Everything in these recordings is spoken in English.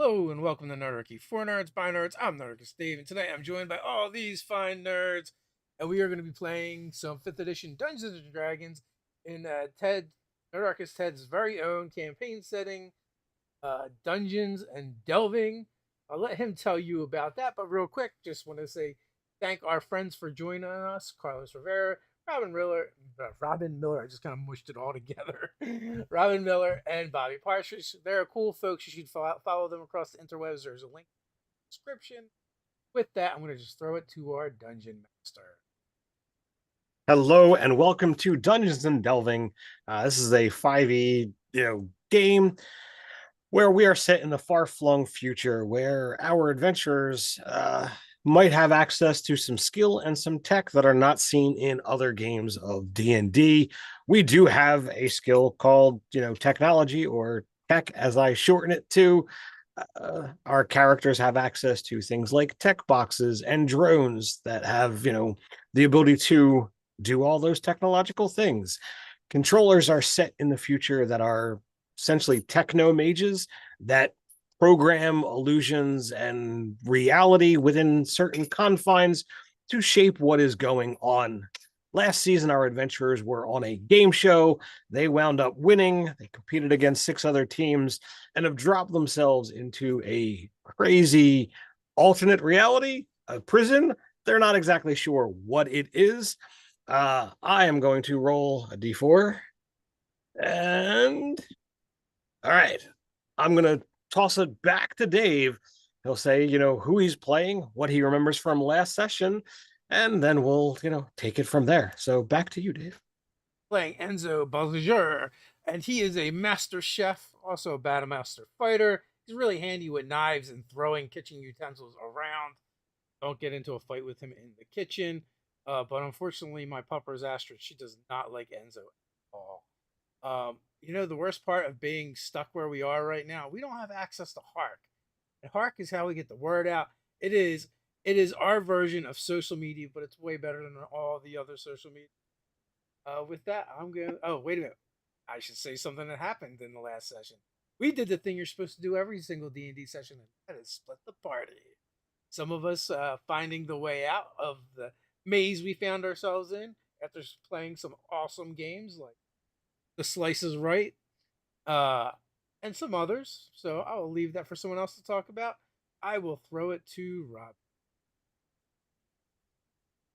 Hello and welcome to Nerdarchy. For nerds, by nerds, I'm Nerdarchy Dave, and today I'm joined by all these fine nerds, and we are going to be playing some 5th edition Dungeons and Dragons in Nerdarchist Ted's very own campaign setting, Dungeons and Delving. I'll let him tell you about that, but real quick, just want to say thank our friends for joining us, Carlos Rivera, Robin Miller. I just kind of mushed it all together. Robin Miller and Bobby Partridge. They're cool folks. You should follow them across the interwebs. There's a link in the description. With that, I'm going to just throw it to our dungeon master. Hello and welcome to Dungeons and Delving. This is a 5e game where we are set in the far-flung future, where our adventurers might have access to some skill and some tech that are not seen in other games of D&D. We do have a skill called, technology, or tech, as I shorten it to. Our characters have access to things like tech boxes and drones that have, the ability to do all those technological things. Controllers are set in the future that are essentially techno mages that program illusions and reality within certain confines to shape what is going on. Last season, our adventurers were on a game show. They wound up winning. They competed against 6 other teams and have dropped themselves into a crazy alternate reality, a prison. They're not exactly sure what it is. I am going to roll a d4. And all right, I'm going to toss it back to Dave. He'll say, who he's playing, what he remembers from last session, and then we'll, take it from there. So back to you, Dave. Playing Enzo Balzager, and he is a master chef, also a battle master fighter. He's really handy with knives and throwing kitchen utensils around. Don't get into a fight with him in the kitchen. But unfortunately, my pupper's Astrid, she does not like Enzo at all. The worst part of being stuck where we are right now, we don't have access to Hark. And Hark is how we get the word out. It is our version of social media, but it's way better than all the other social media. With that, I'm going to... Oh, wait a minute. I should say something that happened in the last session. We did the thing you're supposed to do every single D&D session, and that is split the party. Some of us finding the way out of the maze we found ourselves in after playing some awesome games like The Slice is Right, and some others. So I will leave that for someone else to talk about. I will throw it to Rob.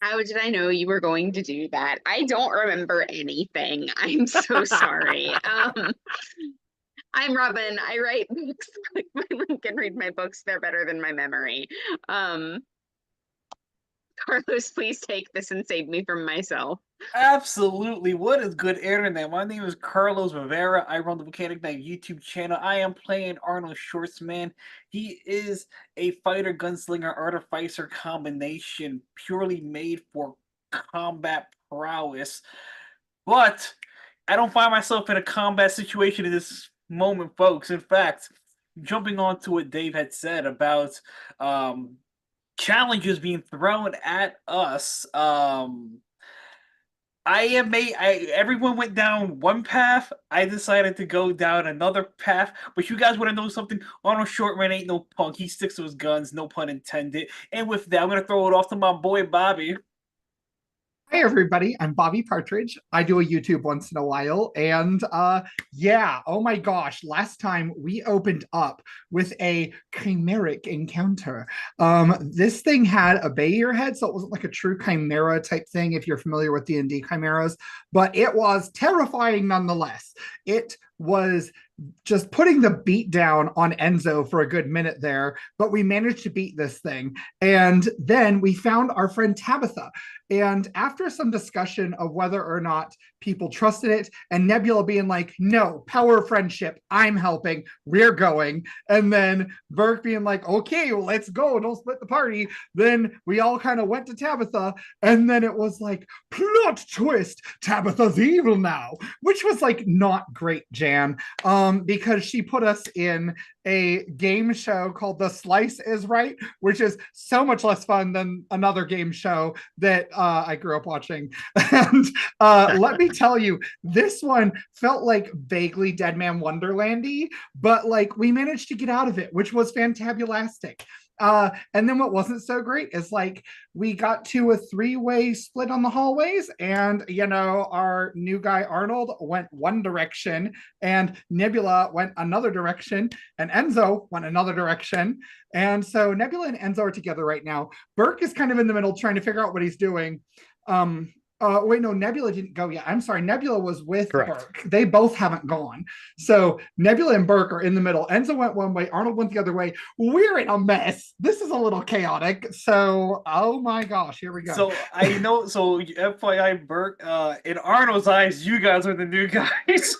How did I know you were going to do that? I don't remember anything. I'm so sorry. I'm Robin. I write books. Click my link and read my books. They're better than my memory. Carlos, please take this and save me from myself. Absolutely. What is good internet? My name is Carlos Rivera. I run the Mechanic Knight YouTube channel. I am playing Arnold Schwartzman. He is a fighter, gunslinger, artificer combination purely made for combat prowess. But I don't find myself in a combat situation in this moment, folks. In fact, jumping on to what Dave had said about challenges being thrown at us, everyone went down one path. I decided to go down another path. But you guys want to know something? Arnold Shortman ain't no punk. He sticks to his guns, no pun intended. And with that, I'm gonna throw it off to my boy Bobby. Hi everybody, I'm Bobby Partridge. I do a YouTube once in a while, and yeah, oh my gosh, last time we opened up with a chimeric encounter. This thing had a Bayer head, so it wasn't like a true chimera type thing if you're familiar with D&D chimeras, but it was terrifying nonetheless. It was just putting the beat down on Enzo for a good minute there, but we managed to beat this thing. And then we found our friend Tabitha. And after some discussion of whether or not people trusted it, and Nebula being like, no, power of friendship, I'm helping, we're going. And then Burke being like, okay, well, let's go, don't split the party. Then we all kind of went to Tabitha, and then it was like plot twist, Tabitha's evil now, which was like not great, Jan, because she put us in a game show called The Slice is Right, which is so much less fun than another game show that I grew up watching. And let me tell you, this one felt like vaguely Dead Man Wonderlandy, but like we managed to get out of it, which was fantabulastic. And then what wasn't so great is like we got to a three-way split on the hallways, and our new guy Arnold went one direction, and Nebula went another direction, and Enzo went another direction. And so Nebula and Enzo are together right now. Burke is kind of in the middle trying to figure out what he's doing. Wait, no, Nebula didn't go yet. I'm sorry, Nebula was with Correct. Burke. They both haven't gone. So Nebula and Burke are in the middle. Enzo went one way, Arnold went the other way. We're in a mess. This is a little chaotic. So, oh my gosh, here we go. So I know. So FYI, Burke. In Arnold's eyes, you guys are the new guys.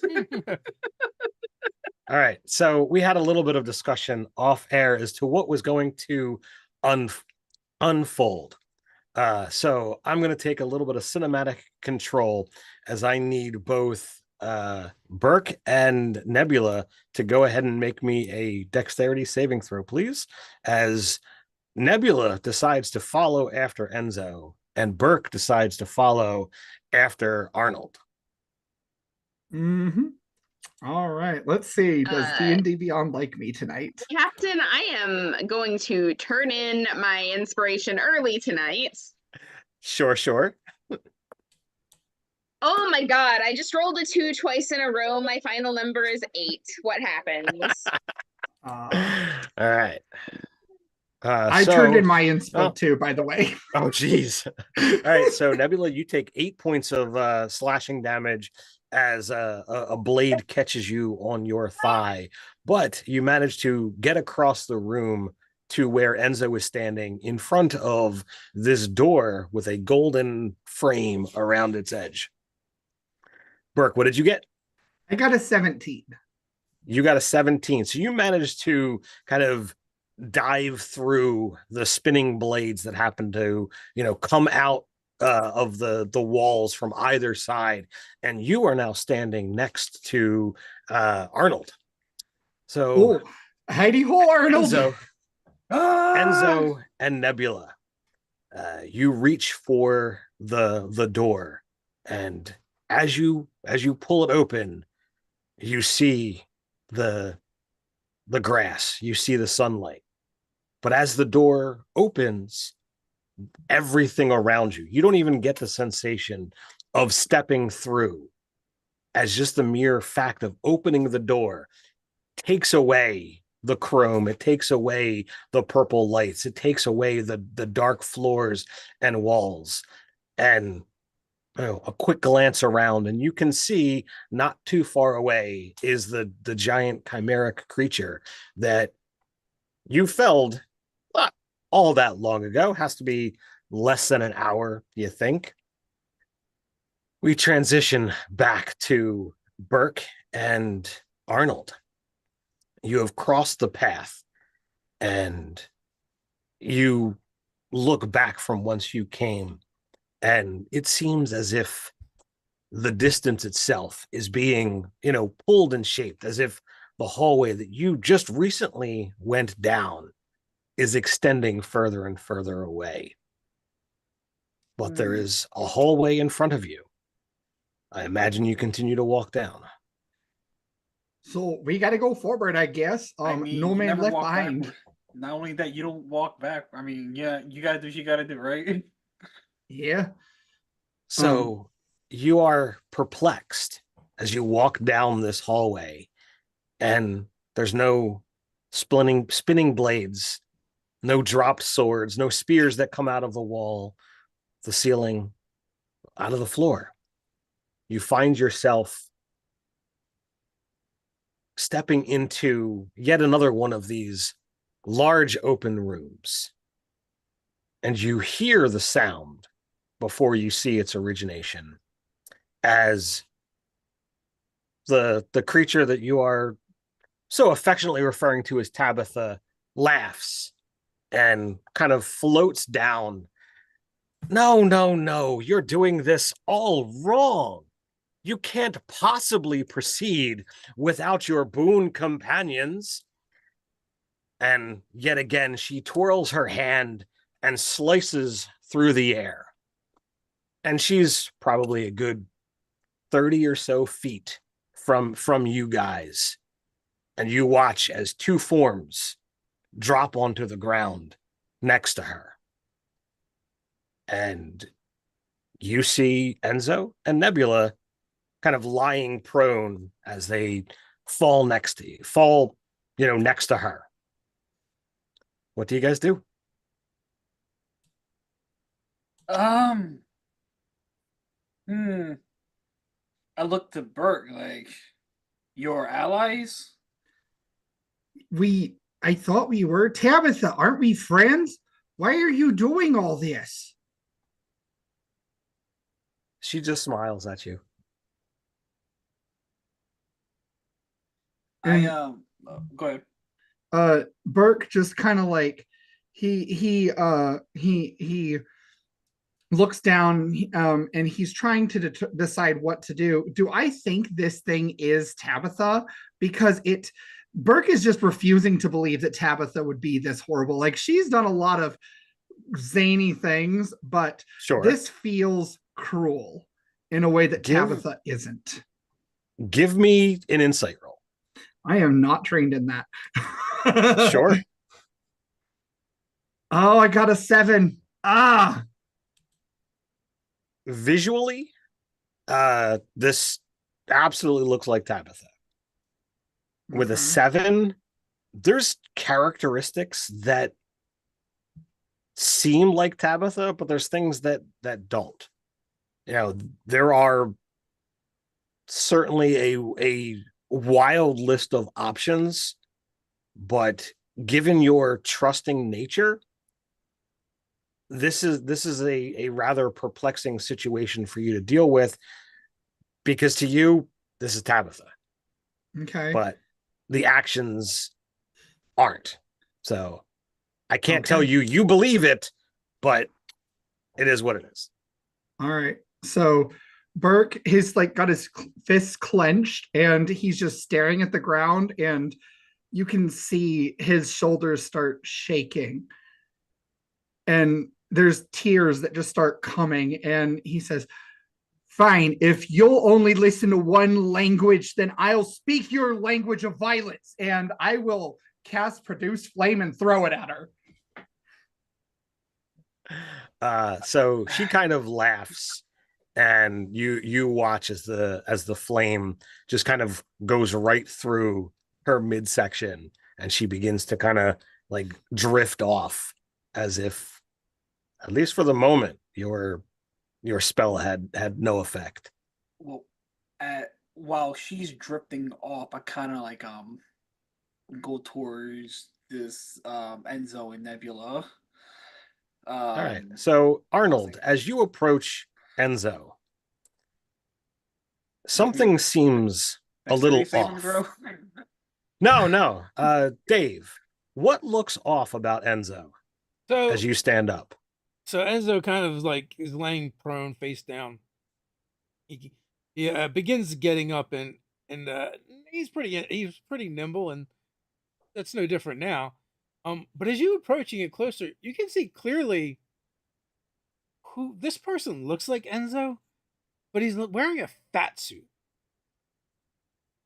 All right. So we had a little bit of discussion off air as to what was going to unfold. So I'm going to take a little bit of cinematic control as I need both Burke and Nebula to go ahead and make me a dexterity saving throw, please, as Nebula decides to follow after Enzo and Burke decides to follow after Arnold. Mm-hmm. All right, let's see. Does D&D Beyond like me tonight? Captain, I am going to turn in my inspiration early tonight. Sure. Oh my god, I just rolled a 2 twice in a row. My final number is 8. What happens? All right. I turned in my inspo too, by the way. Oh, geez. All right, so Nebula, you take 8 points of slashing damage as a blade catches you on your thigh, but you manage to get across the room to where Enzo is standing in front of this door with a golden frame around its edge. Burke, what did you get? I got a 17. You got a 17. So you managed to kind of dive through the spinning blades that happen to, come out of the walls from either side, and you are now standing next to Arnold. So, Heidi ho, Arnold. Enzo and Nebula, you reach for the door, and as you pull it open, you see the grass, you see the sunlight, but as the door opens, everything around you, you don't even get the sensation of stepping through, as just the mere fact of opening the door takes away the chrome, it takes away the purple lights, it takes away the dark floors and walls, and a quick glance around, and you can see not too far away is the giant chimeric creature that you felled not all that long ago. Has to be less than an hour, you think. We transition back to Burke and Arnold. You have crossed the path, and you look back from whence you came, and it seems as if the distance itself is being, pulled and shaped, as if the hallway that you just recently went down is extending further and further away. But there is a hallway in front of you. I imagine you continue to walk down. So we got to go forward, I guess. No man left behind. Backward. Not only that, you don't walk back. I mean, yeah, you got to do what you got to do, right? Yeah. So you are perplexed as you walk down this hallway, and there's no spinning blades, no dropped swords, no spears that come out of the wall, the ceiling, out of the floor. You find yourself stepping into yet another one of these large open rooms, and you hear the sound before you see its origination, as the creature that you are so affectionately referring to as Tabitha laughs and kind of floats down No, no, no. You're doing this all wrong. You can't possibly proceed without your boon companions. And yet again, she twirls her hand and slices through the air. And she's probably a good 30 or so feet from you guys. And you watch as two forms drop onto the ground next to her. And you see Enzo and Nebula kind of lying prone as they fall next to you, next to her. What do you guys do? Um, hmm. I looked to Bert like, your allies? I thought we were. Tabitha, aren't we friends? Why are you doing all this? She just smiles at you. I And go ahead. Burke just kind of like he looks down, and he's trying to decide what to do. Do I think this thing is Tabitha? Because Burke is just refusing to believe that Tabitha would be this horrible. Like, she's done a lot of zany things, but Sure. this feels cruel in a way that Tabitha isn't. Give me an insight roll. I am not trained in that. Sure. Oh, I got a 7. Visually, this absolutely looks like Tabitha. With a 7, there's characteristics that seem like Tabitha, but there's things that don't. There are certainly a wild list of options, but given your trusting nature, this is a rather perplexing situation for you to deal with, because to you, this is Tabitha. Okay. But the actions aren't. So I can't tell you believe it, but it is what it is. All right. So Burke, he's like got his fists clenched and he's just staring at the ground, and you can see his shoulders start shaking. And there's tears that just start coming. And he says, "Fine, if you'll only listen to one language, then I'll speak your language of violence, and I will cast Produce Flame and throw it at her." So she kind of laughs, and you watch as the flame just kind of goes right through her midsection, and she begins to kind of like drift off, as if, at least for the moment, your spell had no effect. Well, while she's drifting off, I kind of like go towards this Enzo and Nebula. All right. So Arnold, as you approach Enzo, something seems a little off. No. Dave, what looks off about Enzo as you stand up? So Enzo kind of like is laying prone, face down. He begins getting up, and he's pretty nimble, and that's no different now. But as you approaching it closer, you can see clearly who this person looks like Enzo, but he's wearing a fat suit,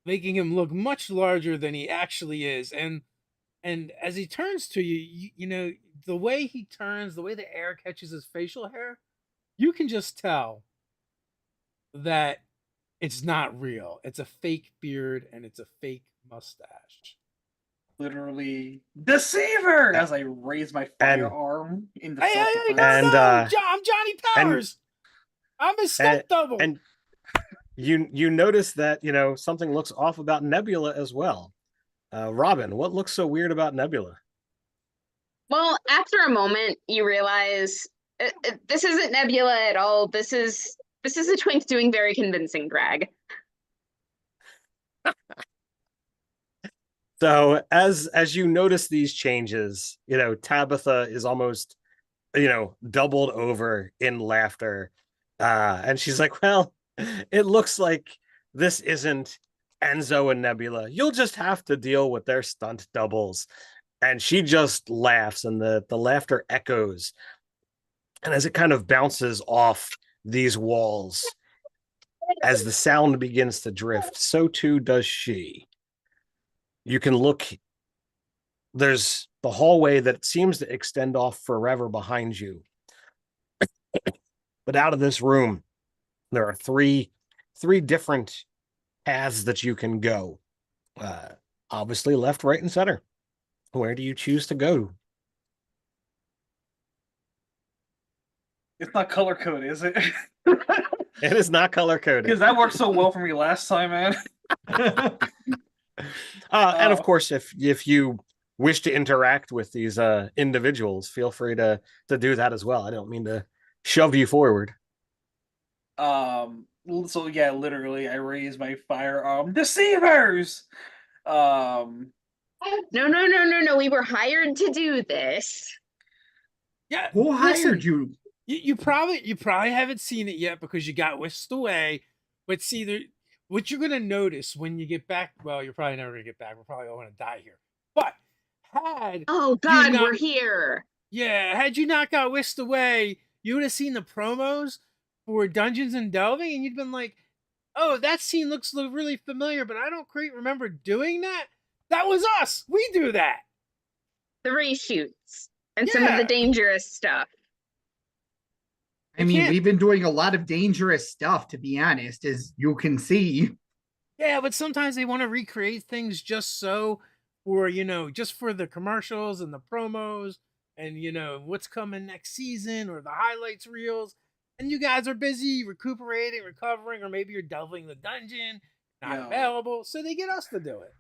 making him look much larger than he actually is. And as he turns to you, you know, the way he turns, the way the air catches his facial hair, you can just tell that it's not real. It's a fake beard and it's a fake mustache. Literally deceiver as I raise my firearm in the I'm Johnny Powers. I'm his stunt double. And you notice that, something looks off about Nebula as well. Robin, what looks so weird about Nebula? Well, after a moment, you realize this isn't Nebula at all. This is a twink doing very convincing drag. So as you notice these changes, Tabitha is almost doubled over in laughter. And she's like, well, it looks like this isn't Enzo and Nebula. You'll just have to deal with their stunt doubles. And she just laughs, and the laughter echoes. And as it kind of bounces off these walls, as the sound begins to drift, so too does she. You can look, there's the hallway that seems to extend off forever behind you. But out of this room, there are three different paths that you can go. Obviously, left, right, and center. Where do you choose to go? It's not color coded, is it? It is not color coded. Because that worked so well for me last time, man. And of course, if you wish to interact with these individuals, feel free to do that as well. I don't mean to shove you forward. So yeah, literally, I raised my firearm. Deceivers. No. We were hired to do this. Yeah. Who listen, hired you? You probably haven't seen it yet because you got whisked away. But see, what you're gonna notice when you get back, well, you're probably never gonna get back. We're probably all gonna die here. But Oh God, not- we're here. had you not got whisked away, you would have seen the promos for Dungeons and Delving, and you'd been like, "Oh, that scene looks really familiar," but I don't quite remember doing that. That was us. We do that. The reshoots and some of the Yeah. dangerous stuff. I mean, we've been doing a lot of dangerous stuff, to be honest, as you can see. Yeah, but sometimes they want to recreate things just so, or just for the commercials and the promos, and what's coming next season or the highlights reels. And you guys are busy recuperating, recovering, or maybe you're delving the dungeon, not available, so they get us to do it.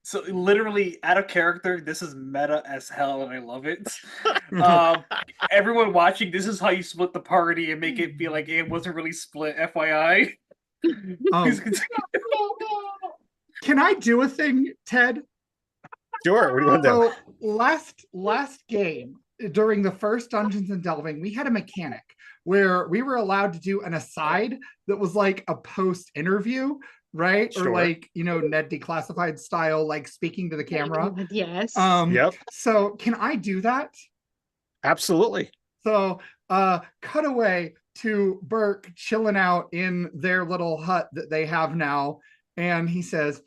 So literally, out of character, this is meta as hell, and I love it. Everyone watching, this is how you split the party and make it feel like it wasn't really split. FYI. Can I do a thing, Ted? Sure. What do you want to do? So last game, during the first Dungeons and Delving, we had a mechanic where we were allowed to do an aside that was like a post interview, right? Sure. Or like, Ned Declassified style, like speaking to the camera. Yes. Yep. So can I do that? Absolutely. So cut away to Burke chilling out in their little hut that they have now. And he says,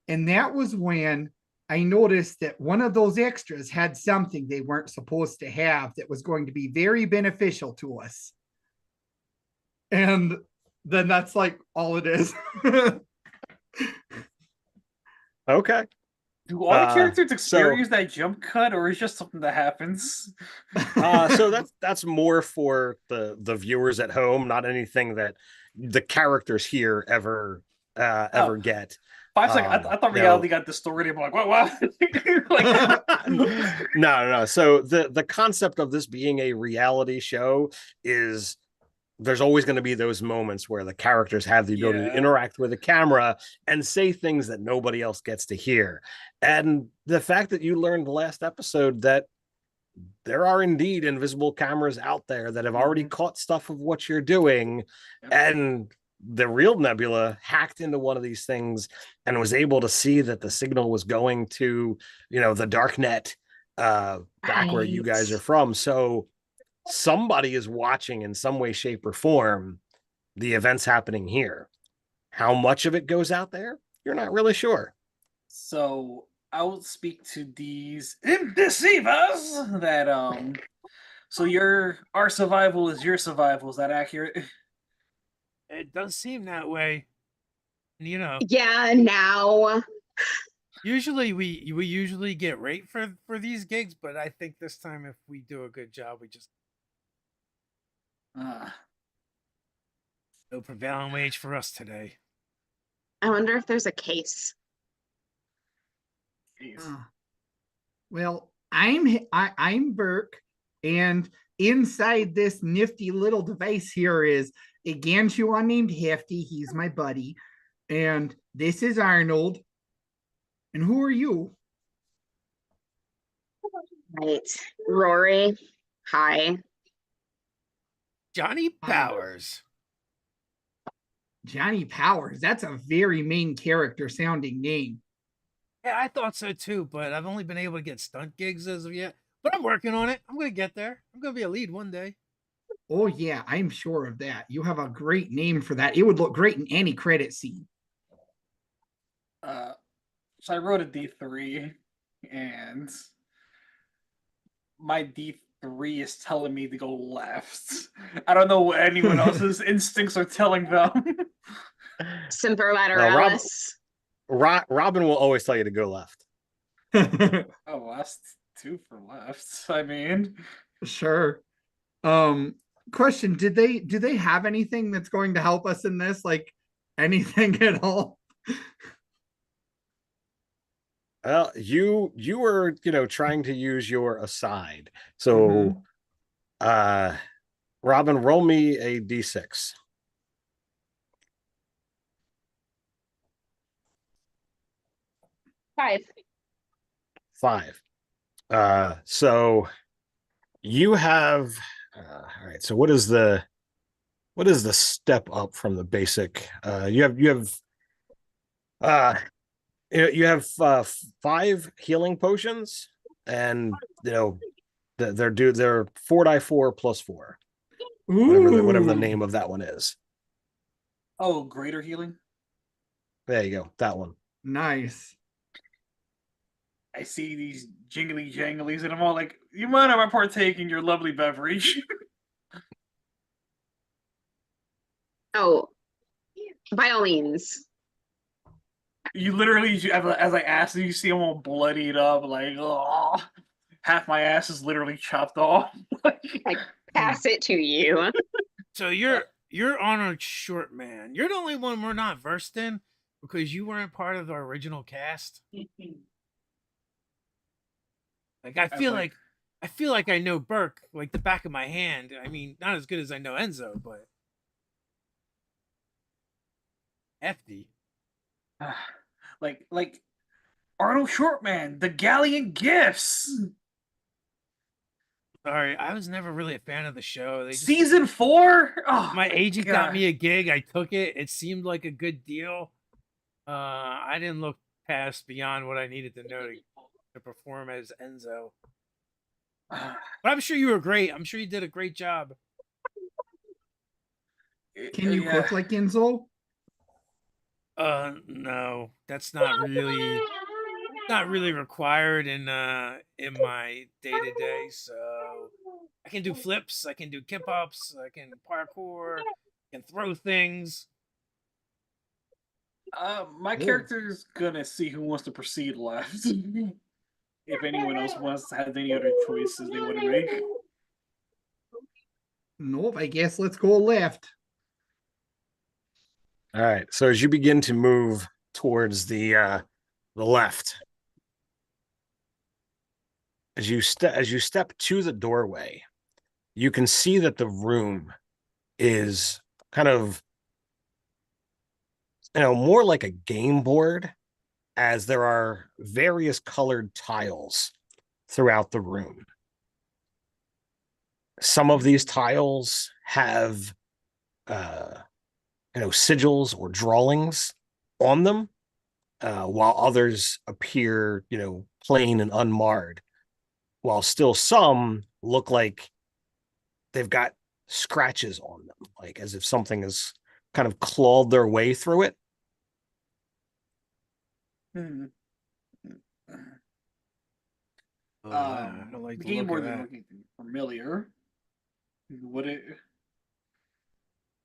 and that was when I noticed that one of those extras had something they weren't supposed to have that was going to be very beneficial to us. And then that's like all it is. Okay. Do all the characters experience that jump cut, or is it just something that happens? So that's more for the viewers at home, not anything that the characters here ever get. 5 seconds. I thought reality got distorted. I'm like, what? No. So the concept of this being a reality show is there's always going to be those moments where the characters have the ability to interact with the camera and say things that nobody else gets to hear. And the fact that you learned the last episode that there are indeed invisible cameras out there that have already caught stuff of what you're doing. And the real Nebula hacked into one of these things and was able to see that the signal was going to, the dark net back where you guys are from. So somebody is watching in some way, shape, or form the events happening here. How much of it goes out there, you're not really sure. So I will speak to these deceivers that so our survival is your survival. Is that accurate? It does seem that way. Yeah, now. Usually we usually get rate for these gigs, but I think this time if we do a good job, we just no prevailing wage for us today. I wonder if there's a case. Well, I'm Burke, and inside this nifty little device here is a Ganchuan named Hefty. He's my buddy. And this is Arnold. And who are you? Right. Rory. Hi. Johnny Powers. Johnny Powers. That's a very main character sounding name. Yeah, I thought so too, but I've only been able to get stunt gigs as of yet. But I'm working on it. I'm gonna get there. I'm gonna be a lead one day. Oh yeah, I'm sure of that. You have a great name for that. It would look great in any credit scene. So I wrote a D3, and my D3 is telling me to go left. I don't know what anyone else's instincts are telling them. Semper Well, Lateralis. Robin will always tell you to go left. Oh, that's 2 for left. I mean, Sure. Question, do they have anything that's going to help us in this? Like anything at all? Well, you were, trying to use your aside. So Robin, roll me a D6. 5. 5. So you have all right, so what is the step up from the basic? You have 5 healing potions, and they're 4 die 4 plus 4. Whatever the name of that one is. oh, greater healing. There you go. That one. Nice. I see these jingly janglies, and I'm all like, "You mind if I partake in your lovely beverage?" Oh, by all means. You literally, as I asked, you see them all bloodied up, like, oh, half my ass is literally chopped off. I pass it to you. So you're Arnold Short Man. You're the only one we're not versed in because you weren't part of the original cast. Like I feel like I know Burke like the back of my hand. I mean, not as good as I know Enzo, but hefty. like Arnold Shortman, the Galleon Gifts, Sorry, I was never really a fan of the show. season 4. Oh, my agent God. got me a gig. I took it. It seemed like a good deal. I didn't look past beyond what I needed to know to perform as Enzo. But I'm sure you were great. I'm sure you did a great job. Can you cook like Enzo? No, that's not really required in my day to day. So I can do flips, I can do kip ups, I can parkour, I can throw things. My character's gonna see who wants to proceed left. If anyone else wants to have any other choices they want to make. Nope, I guess let's go left. All right. So as you begin to move towards the left, as you step to the doorway, you can see that the room is kind of more like a game board, as there are various colored tiles throughout the room. Some of these tiles have sigils or drawings on them, while others appear plain and unmarred, while still some look like they've got scratches on them, like as if something has kind of clawed their way through it. I don't like The the game look board of is that. looking familiar. Would it?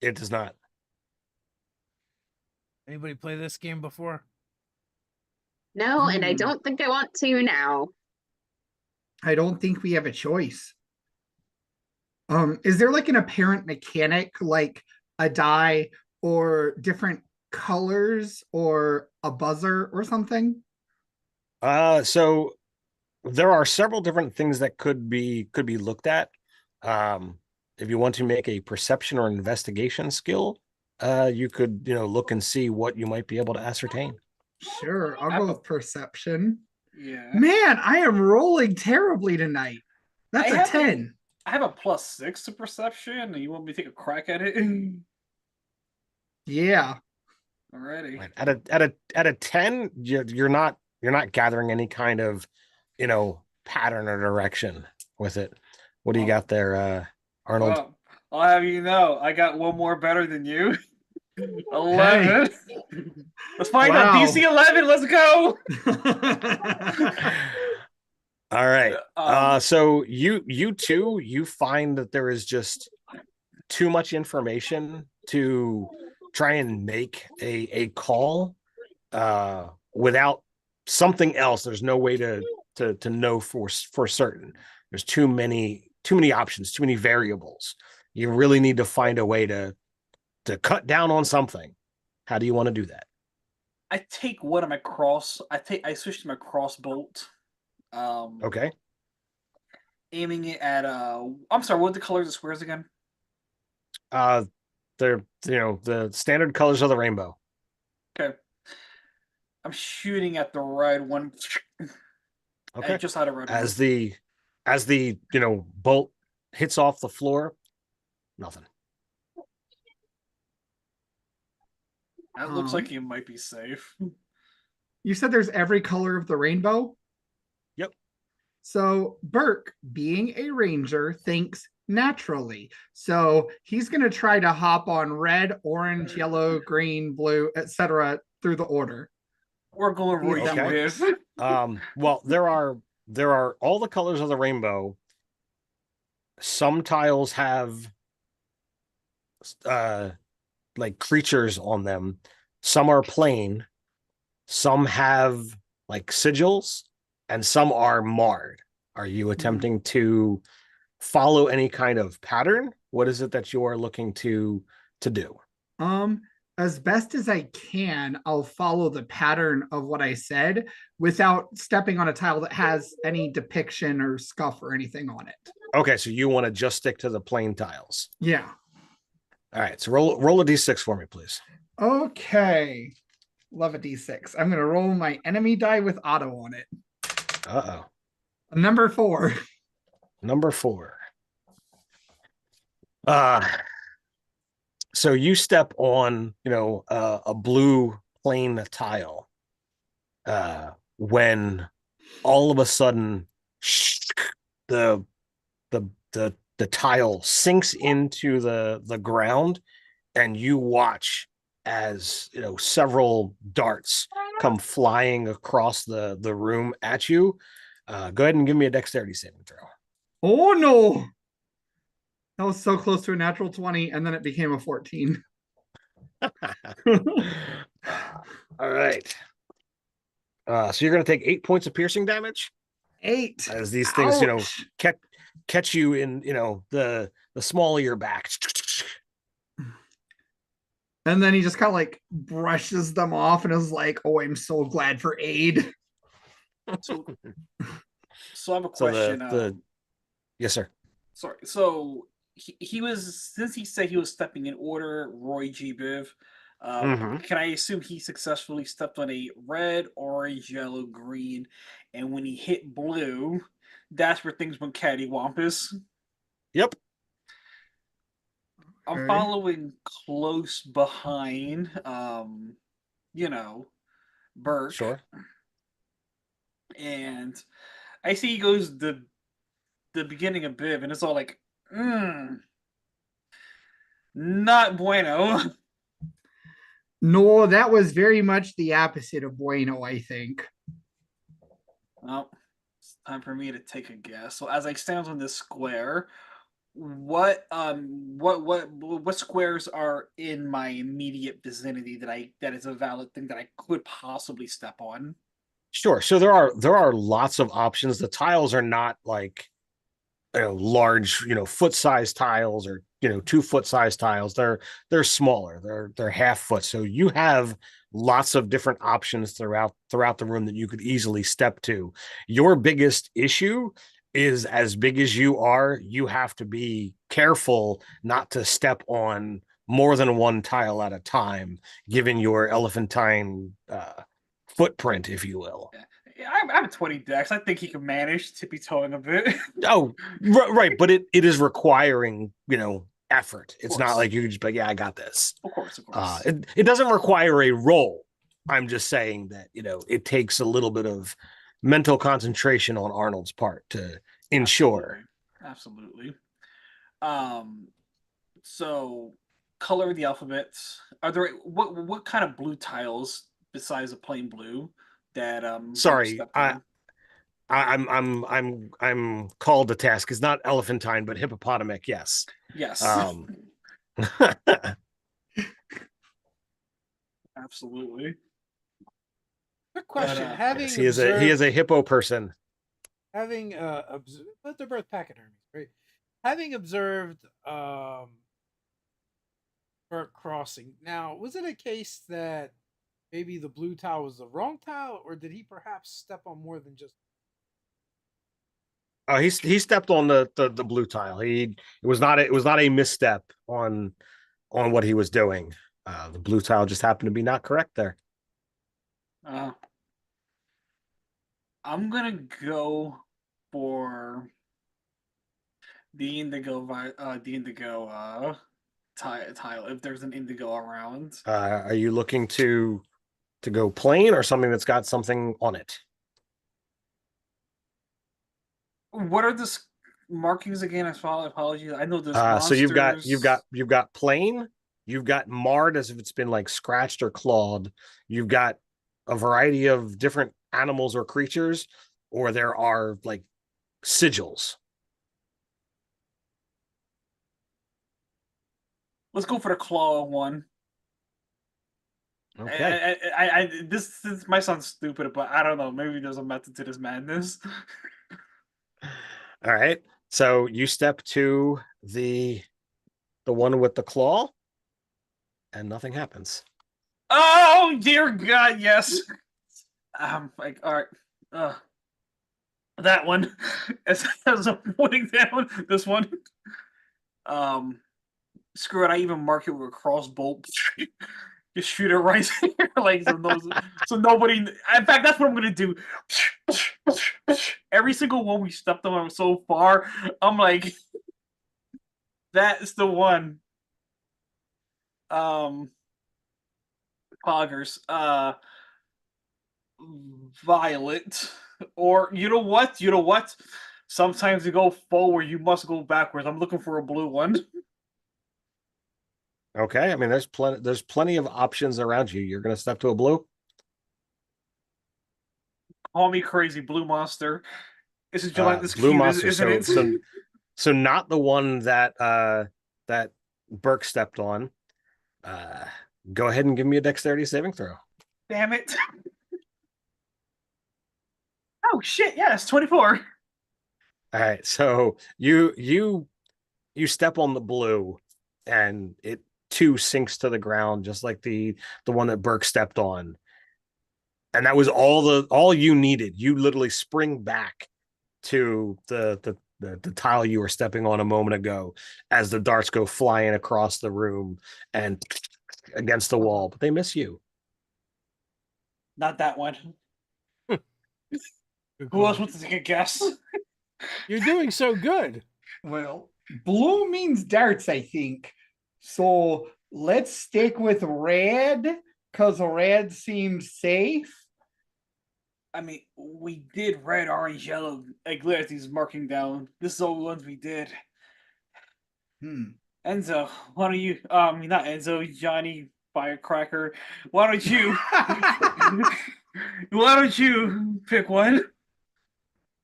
It does not. Anybody play this game before? No, and I don't think I want to now. I don't think we have a choice. Is there like an apparent mechanic, like a die or different colors or a buzzer or something? So there are several different things that could be looked at. If you want to make a perception or investigation skill, you could look and see what you might be able to ascertain. Sure, I'll go with perception. Yeah. Man, I am rolling terribly tonight. That's a 10. I have a +6 to perception. You want me to take a crack at it? Yeah. Alrighty. Right. At a 10, you're not gathering any kind of, pattern or direction with it. What do you got there, Arnold? Well, I'll have you know, I got one more better than you. Hey. 11. Let's find out. Wow. DC 11. Let's go. All right. Um, So you find that there is just too much information to try and make a call without something else. There's no way to know for certain. There's too many options, too many variables. You really need to find a way to cut down on something. How do you want to do that? I take one of my cross. I switch to my crossbolt. Okay. Aiming it at I'm sorry, what are the colors of squares again? They're the standard colors of the rainbow. Okay. I'm shooting at the red one. Okay. Just out of red As one. the bolt hits off the floor, nothing. That looks like you might be safe. You said there's every color of the rainbow? Yep. So Burke, being a ranger, thinks naturally. So he's going to try to hop on red, orange, yellow, green, blue, etc. through the order. We're going Roy that Okay. Biff. Well, there are all the colors of the rainbow. Some tiles have like creatures on them. Some are plain. Some have like sigils, and some are marred. Are you attempting to follow any kind of pattern? What is it that you are looking to do? As best as I can, I'll follow the pattern of what I said without stepping on a tile that has any depiction or scuff or anything on it. Okay, so you want to just stick to the plain tiles. Yeah. All right, so roll a d6 for me, please. Okay. Love a d6. I'm going to roll my enemy die with auto on it. Uh-oh. Number 4. Number 4. So you step on, a blue plain tile, when all of a sudden the tile sinks into the ground, and you watch as several darts come flying across the room at you. Go ahead and give me a dexterity saving throw. Oh no. That was so close to a natural 20, and then it became a 14. All right. So you're going to take 8 points of piercing damage 8. as these things, Ouch. catch you in, the small of your back. And then he just kind of like brushes them off and is like, "Oh, I'm so glad for aid." So I have a So question. yes, sir. Sorry. So he was, since he said he was stepping in order, Roy G. Biv. Can I assume he successfully stepped on a red, orange, yellow, green, and when he hit blue, that's where things went cattywampus? Yep. I'm following close behind, Burke. Sure. And I see he goes the beginning of Biv, and it's all like, not bueno. No, that was very much the opposite of bueno, I think. Well, it's time for me to take a guess. So as I stand on this square, what squares are in my immediate vicinity that is a valid thing that I could possibly step on? Sure. So there are lots of options. The tiles are not like large, foot-sized tiles or 2-foot-sized tiles. They're smaller. They're half foot. So you have lots of different options throughout the room that you could easily step to. Your biggest issue is, as big as you are, you have to be careful not to step on more than one tile at a time, given your elephantine footprint, if you will. I have a 20 dex. I think he can manage tippy toeing a bit. Oh, right, but it is requiring effort. It's not course. like you just be like, yeah, I got this. Of course. It doesn't require a roll. I'm just saying that it takes a little bit of mental concentration on Arnold's part to ensure. Absolutely. So color of the alphabet. Are there what kind of blue tiles besides the plain blue that Burke Sorry, stepped on? I'm called to task. It's not elephantine, but hippopotamic. Yes. Yes. Absolutely. Quick question: But, having yes, he is a hippo person. having but they're both pachyderms, right? Having observed Burke crossing. Now, was it a case that maybe the blue tile was the wrong tile, or did he perhaps step on more than just? Oh, he stepped on the blue tile. It was not a misstep on what he was doing. The blue tile just happened to be not correct there. I'm gonna go for the indigo tile if there's an indigo around. Are you looking to go plain or something that's got something on it? What are the markings again? Apologies. I know there's monsters. So you've got plain, you've got marred as if it's been like scratched or clawed. You've got a variety of different animals or creatures, or there are like sigils. Let's go for the claw one. Okay. This might sound stupid, but I don't know. Maybe there's a method to this madness. All right. So you step to the one with the claw, and nothing happens. Oh dear God, yes. Like, all right. That one. As I'm putting down this one. Screw it. I even mark it with a crossbow. Just shoot it right here, like so nobody. In fact, that's what I'm gonna do. Every single one we stepped on so far, I'm like, that's the one. Poggers. Violet. Or you know what? Sometimes you go forward, you must go backwards. I'm looking for a blue one. Okay. I mean, there's plenty of options around you. You're gonna step to a blue. Call me crazy, blue monster. This is this Blue cute, monster. isn't it? So not the one that that Burke stepped on. Go ahead and give me a dexterity saving throw. Damn it. Oh shit, yes, 24. All right, so you step on the blue, and it too sinks to the ground, just like the one that Burke stepped on. And that was all you needed. You literally spring back to the tile you were stepping on a moment ago as the darts go flying across the room and against the wall, but they miss you. Not that one. Good Who call. else wants to take a guess? You're doing so good. Well, blue means darts, I think. So let's stick with red because red seems safe. I mean, we did red, orange, yellow. He's marking down. This is all the ones we did. Enzo, why don't you? Not Enzo, Johnny Firecracker. Why don't you? Why don't you pick one?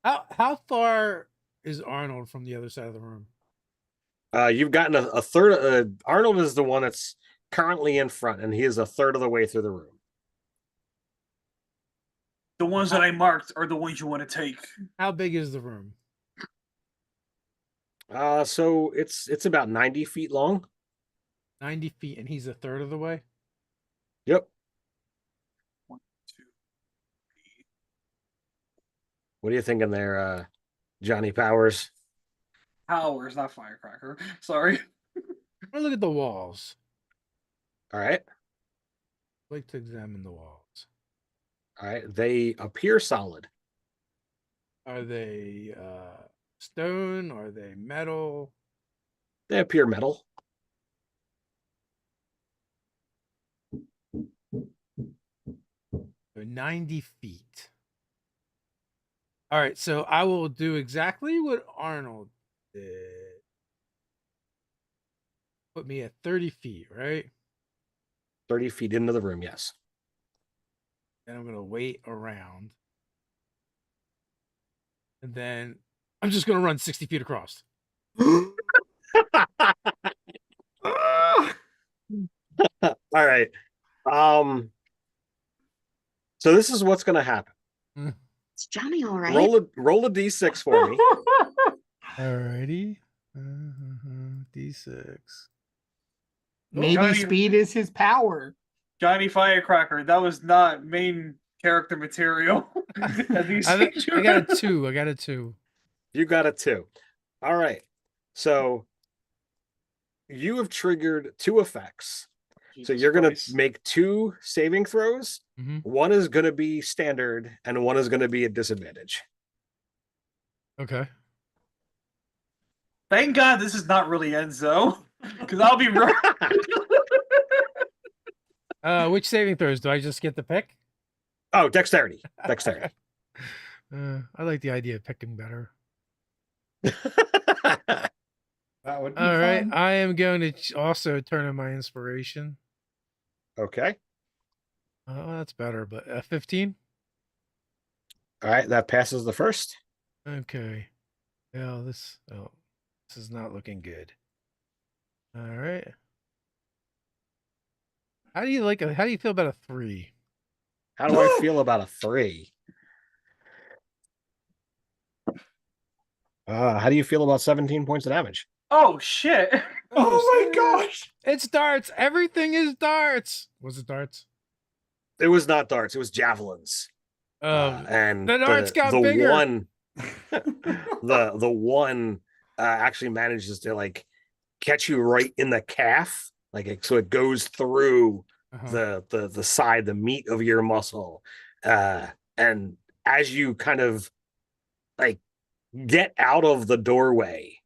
How far is Arnold from the other side of the room? You've gotten a third. Arnold is the one that's currently in front, and he is a third of the way through the room. The ones that I marked are the ones you want to take. How big is the room? So it's about 90 feet long. 90 feet, and he's a third of the way? Yep. 1, 2, 3. What are you thinking there, Johnny Powers? Powers, not Firecracker. Sorry. Look at the walls. All right. I'd like to examine the walls. All right. They appear solid. Are they stone? Are they metal? They appear metal. They're 90 feet. All right, so I will do exactly what Arnold did. Put me at 30 feet, right? 30 feet into the room, yes. Then I'm going to wait around. And then I'm just going to run 60 feet across. All right. So this is what's going to happen. Is Johnny all right? Roll a d6 for me. Alrighty. D6. Maybe Johnny- speed is his power. Johnny Firecracker, that was not main character material. I got a 2. I got a 2. You got a 2. All right. So you have triggered 2 effects. So you're going to make 2 saving throws. Mhm. One is going to be standard and one is going to be a disadvantage. Okay. Thank God this is not really Enzo. Because I'll be right. Which saving throws? Do I just get to pick? Oh, dexterity. Dexterity. I like the idea of picking better. That would be All right. fun. I am going to also turn on my inspiration. Okay. Oh, that's better, but 15? All right. That passes the first. Okay. This is not looking good. All right. How do you feel about a 3? How do I feel about a 3? How do you feel about 17 points of damage? Oh, shit. Oh my gosh. It's darts. Everything is darts. Was it darts? It was not darts. It was javelins. And the darts got the bigger. one, the one actually manages to like catch you right in the calf, so it goes through the side, the meat of your muscle, and as you kind of like get out of the doorway,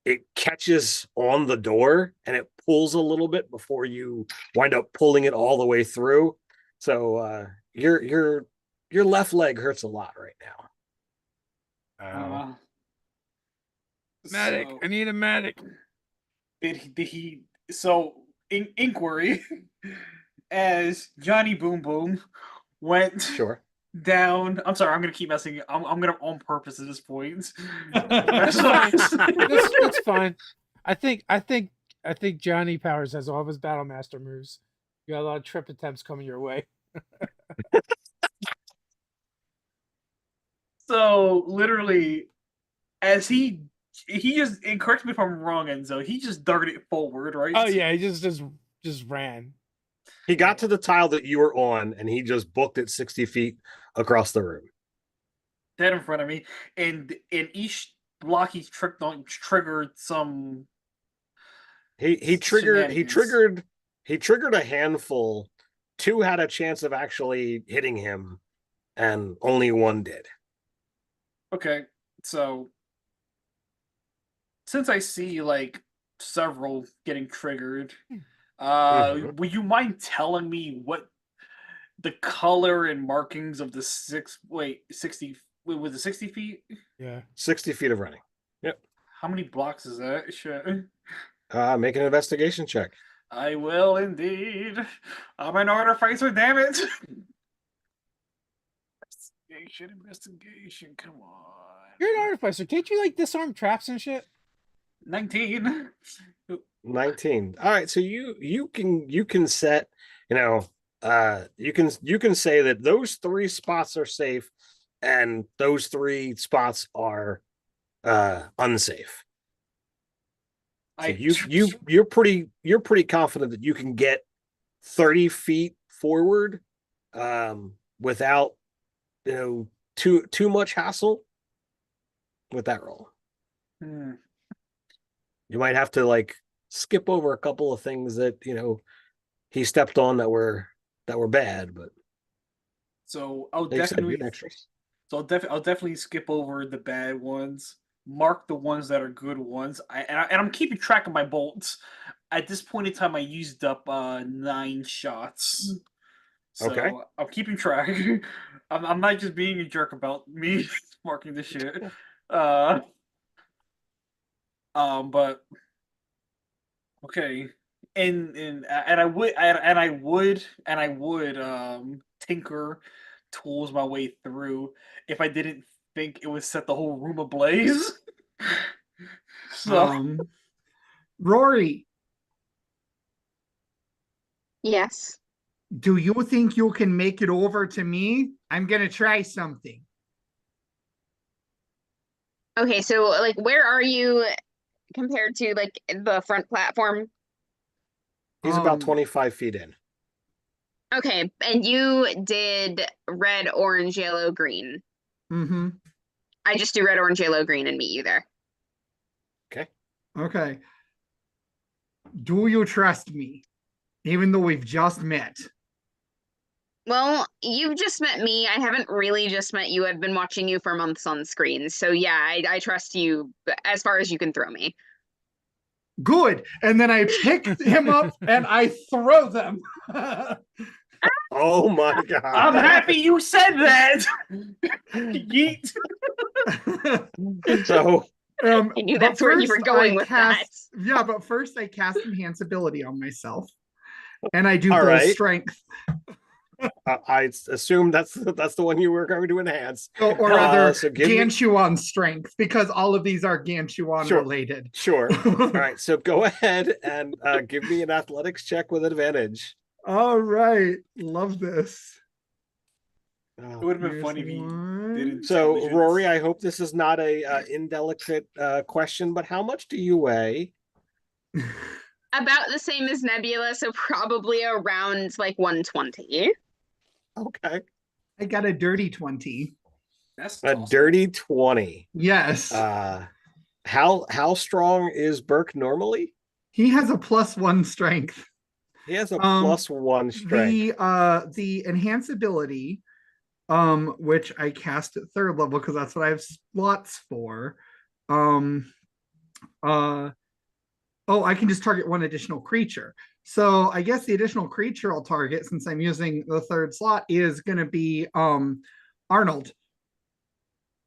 it catches on the door and it pulls a little bit before you wind up pulling it all the way through. So your left leg hurts a lot right now. Medic. So, I need a medic. inquiry, as Johnny Boom Boom went Sure. down. I'm sorry, I'm gonna keep messing. I'm gonna on purpose at this point. That's fine. That's fine. I think Johnny Powers has all of his Battle Master moves. You got a lot of trip attempts coming your way. So literally, as he just, and correct me if I'm wrong, Enzo, he just darted forward, right? Oh yeah, he just ran. He got to the tile that you were on, and he just booked it 60 feet across the room. Dead in front of me, and in each block he triggered some. He triggered a handful. 2 had a chance of actually hitting him, and only 1 did. Okay, so since I see like several getting triggered, would you mind telling me what the color and markings of the 60? Wait, was it 60 feet? Yeah. 60 feet of running. Yep. How many blocks is that? Shit. Make an investigation check. I will indeed. I'm an artificer, damn it. Investigation, come on. You're an artificer. Can't you like disarm traps and shit? 19. 19. All right, so you can set, you can say that those 3 spots are safe and those 3 spots are unsafe. So you're pretty confident that you can get 30 feet forward without too much hassle with that roll. You might have to like skip over a couple of things that he stepped on that were bad, but So I'll Like you said, definitely good extras. I'll definitely skip over the bad ones. Mark the ones that are good ones. I'm keeping track of my bolts. At this point in time, I used up 9 shots. Okay. So I'm keeping track. I'm not just being a jerk about me marking this shit. Uh, but okay, and I would tinker tools my way through if I didn't think it would set the whole room ablaze. So Rory, Yes. do you think you can make it over to me? I'm gonna try something. Okay, so like where are you compared to like the front platform? He's about Um, 25 feet in. Okay, and you did red, orange, yellow, green. mm-hmm. I just do red, orange, yellow, green and meet you there. Okay. Okay. Do you trust me? Even though we've just met. Well, you've just met me. I haven't really just met you. I've been watching you for months on screen. So yeah, I trust you as far as you can throw me. Good. And then I pick him up and I throw them. Oh my I'm god. happy you said that. Yeet. So I knew but that's where you were first going I with cast, yeah, but first I cast enhanceability on myself. And I do All bull right. strength. I assume that's the one you were going to enhance. Or rather, So give me Ganchuan strength, because all of these are Ganchuan Sure. related. Sure. All right. So go ahead and give me an athletics check with advantage. All right. Love this. It would have been Here's funny if he one. did So intelligence. Rory, I hope this is not a indelicate question, but how much do you weigh? about the same as Nebula, so probably around like 120. Okay. I got a dirty 20. That's A toss-up. dirty 20. Yes. How strong is Burke normally? He has a +1 strength. He has a +1 strength. The enhanceability, which I cast at 3rd level because that's what I have slots for. I can just target one additional creature. So I guess the additional creature I'll target, since I'm using the 3rd slot, is going to be Arnold.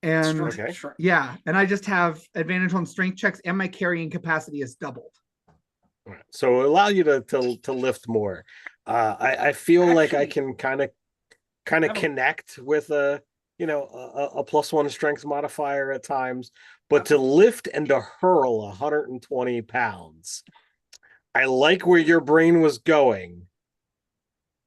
And Okay. yeah, and I just have advantage on strength checks, and my carrying capacity is doubled. So it'll allow you to lift more. I feel like I can kind of connect with a +1 strength modifier at times, but to lift and to hurl 120 pounds, I like where your brain was going.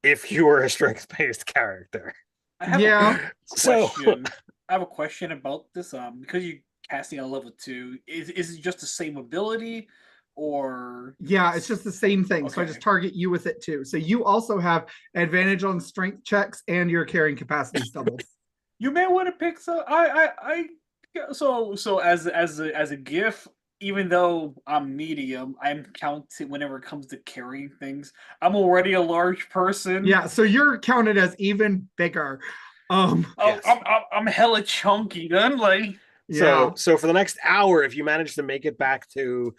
If you were a strength-based character, I have a question. I have a question about this. Because you're casting on level 2, is it just the same ability, or yeah, it's just the same thing. Okay. So I just target you with it too. So you also have advantage on strength checks, and your carrying capacity is doubled. You may want to pick some. So as a GIF, even though I'm medium, I'm counted whenever it comes to carrying things. I'm already a large person. Yeah, so you're counted as even bigger. Yes. I'm hella chunky then, like. So for the next hour, if you manage to make it back to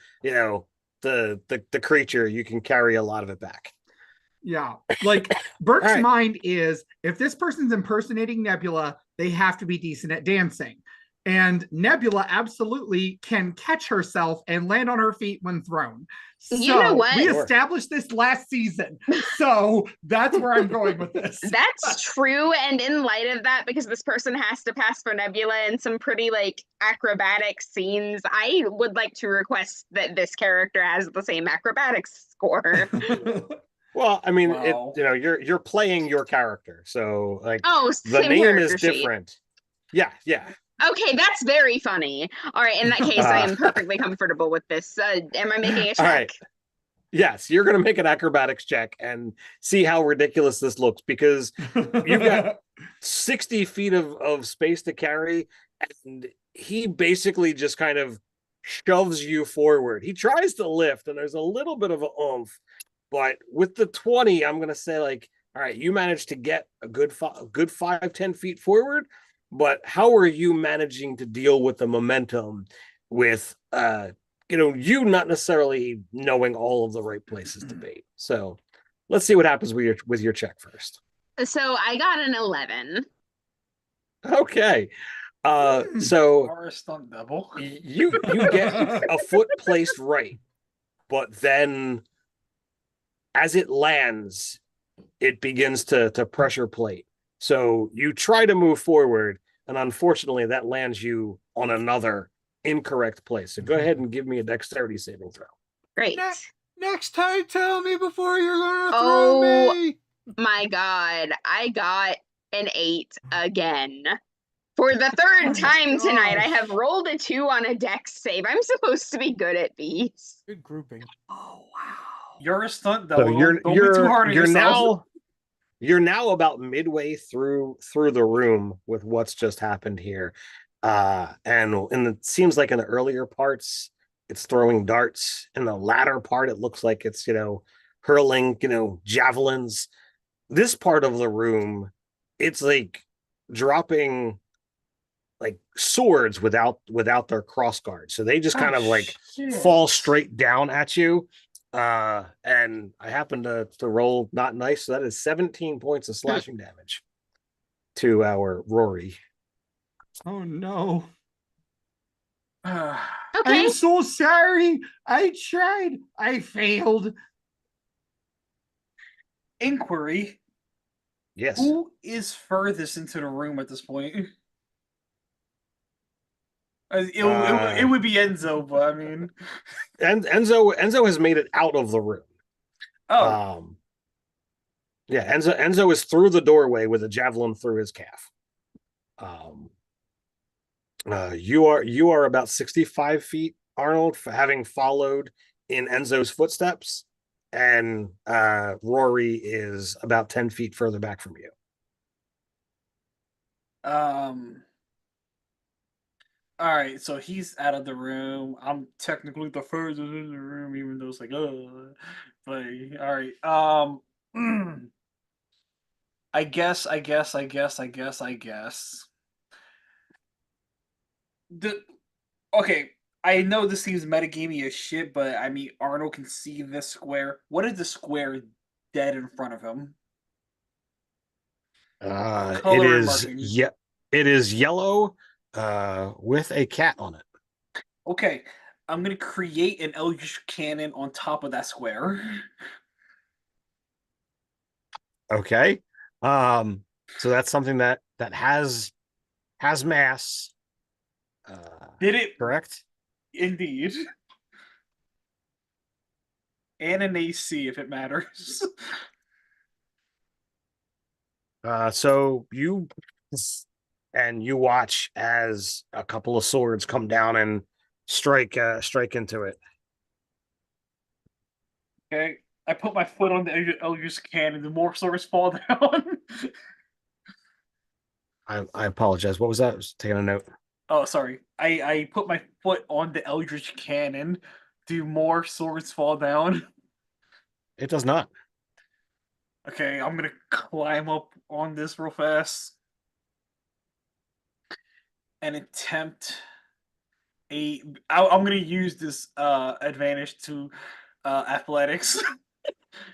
the creature, you can carry a lot of it back. Yeah, like Burke's mind is, if this person's impersonating Nebula, they have to be decent at dancing. And Nebula absolutely can catch herself and land on her feet when thrown. So you know what? We established this last season. So that's where I'm going with this. That's true. And in light of that, because this person has to pass for Nebula in some pretty like acrobatic scenes, I would like to request that this character has the same acrobatics score. Well, I mean, you're playing your character, so like the same name is different. Yeah. Okay, that's very funny. All right, in that case, I am perfectly comfortable with this. Am I making a check? All right. Yes, you're going to make an acrobatics check and see how ridiculous this looks, because you've got 60 feet of space to carry, and he basically just kind of shoves you forward. He tries to lift, and there's a little bit of an oomph, but with the 20, I'm going to say like All right, you managed to get a good 5-10 feet forward, but how are you managing to deal with the momentum with you not necessarily knowing all of the right places to be? So let's see what happens with your check first. So I got an 11. Okay. So Or a stunt double. you get a foot placed right, but then as it lands, it begins to pressure plate. So you try to move forward, and unfortunately, that lands you on another incorrect place. So go ahead and give me a dexterity saving throw. Great. Next time, tell me before you're gonna Oh, throw me. my God. I got an 8 again. For the third time tonight, I have rolled a 2 on a dex save. I'm supposed to be good at these. Good grouping. Oh wow. You're a stunt So double. Don't be too hard on yourself. You're now about midway through the room with what's just happened here. And it seems like in the earlier parts, it's throwing darts. In the latter part, it looks like it's, hurling, javelins. This part of the room, it's like dropping like swords without their cross guards. So they just kind of like fall straight down at you. And I happen to roll not nice. So that is 17 points of slashing damage to our Rory. Oh no. Okay. I'm so sorry. I tried. I failed. Inquiry. Yes. Who is furthest into the room at this point? It would be Enzo, but I mean, Enzo has made it out of the room. oh, Yeah, Enzo is through the doorway with a javelin through his calf. You are about 65 feet, Arnold, for having followed in Enzo's footsteps, and Rory is about 10 feet further back from you. All right, so he's out of the room. I'm technically the furthest in the room, even though it's like, but all right. I guess. Okay, I know this seems metagamey as shit, but I mean Arnold can see this square. What is the square dead in front of him? Color and marking. It is yellow with a cat on it. Okay, I'm gonna create an Eldritch Cannon on top of that square. Okay. So that's something that has mass. Did it correct? indeed? And an AC if it matters. So you watch as a couple of swords come down and strike into it. Okay, I put my foot on the Eldritch Cannon, the more swords fall down. I apologize. What was that? I was taking a note. Oh, sorry. I put my foot on the Eldritch Cannon. Do more swords fall down? It does not. Okay, I'm gonna climb up on this real fast and attempt I'm gonna use this advantage to athletics.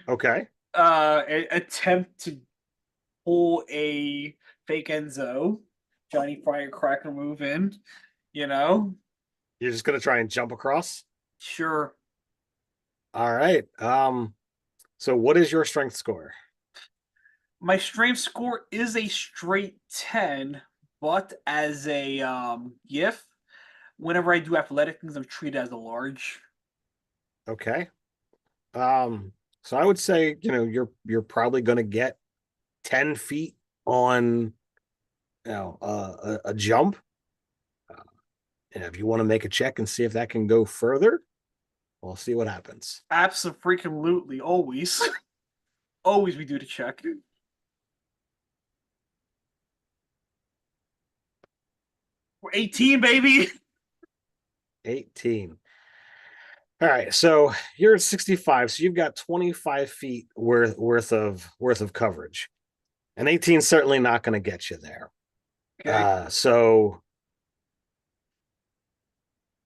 Okay. Attempt to pull a fake Enzo, Johnny Firecracker move in. You're just gonna try and jump across. Sure. All right. So what is your strength score? My strength score is a straight 10, but as a GIF, whenever I do athletic things, I'm treated as a large. Okay. So I would say, you're probably gonna get 10 feet on a jump. And if you want to make a check and see if that can go further, we'll see what happens. Absolutely, always. Always we do the check. 18, baby. 18. All right, so you're at 65, so you've got 25 feet worth of coverage. And 18 is certainly not going to get you there. Okay. So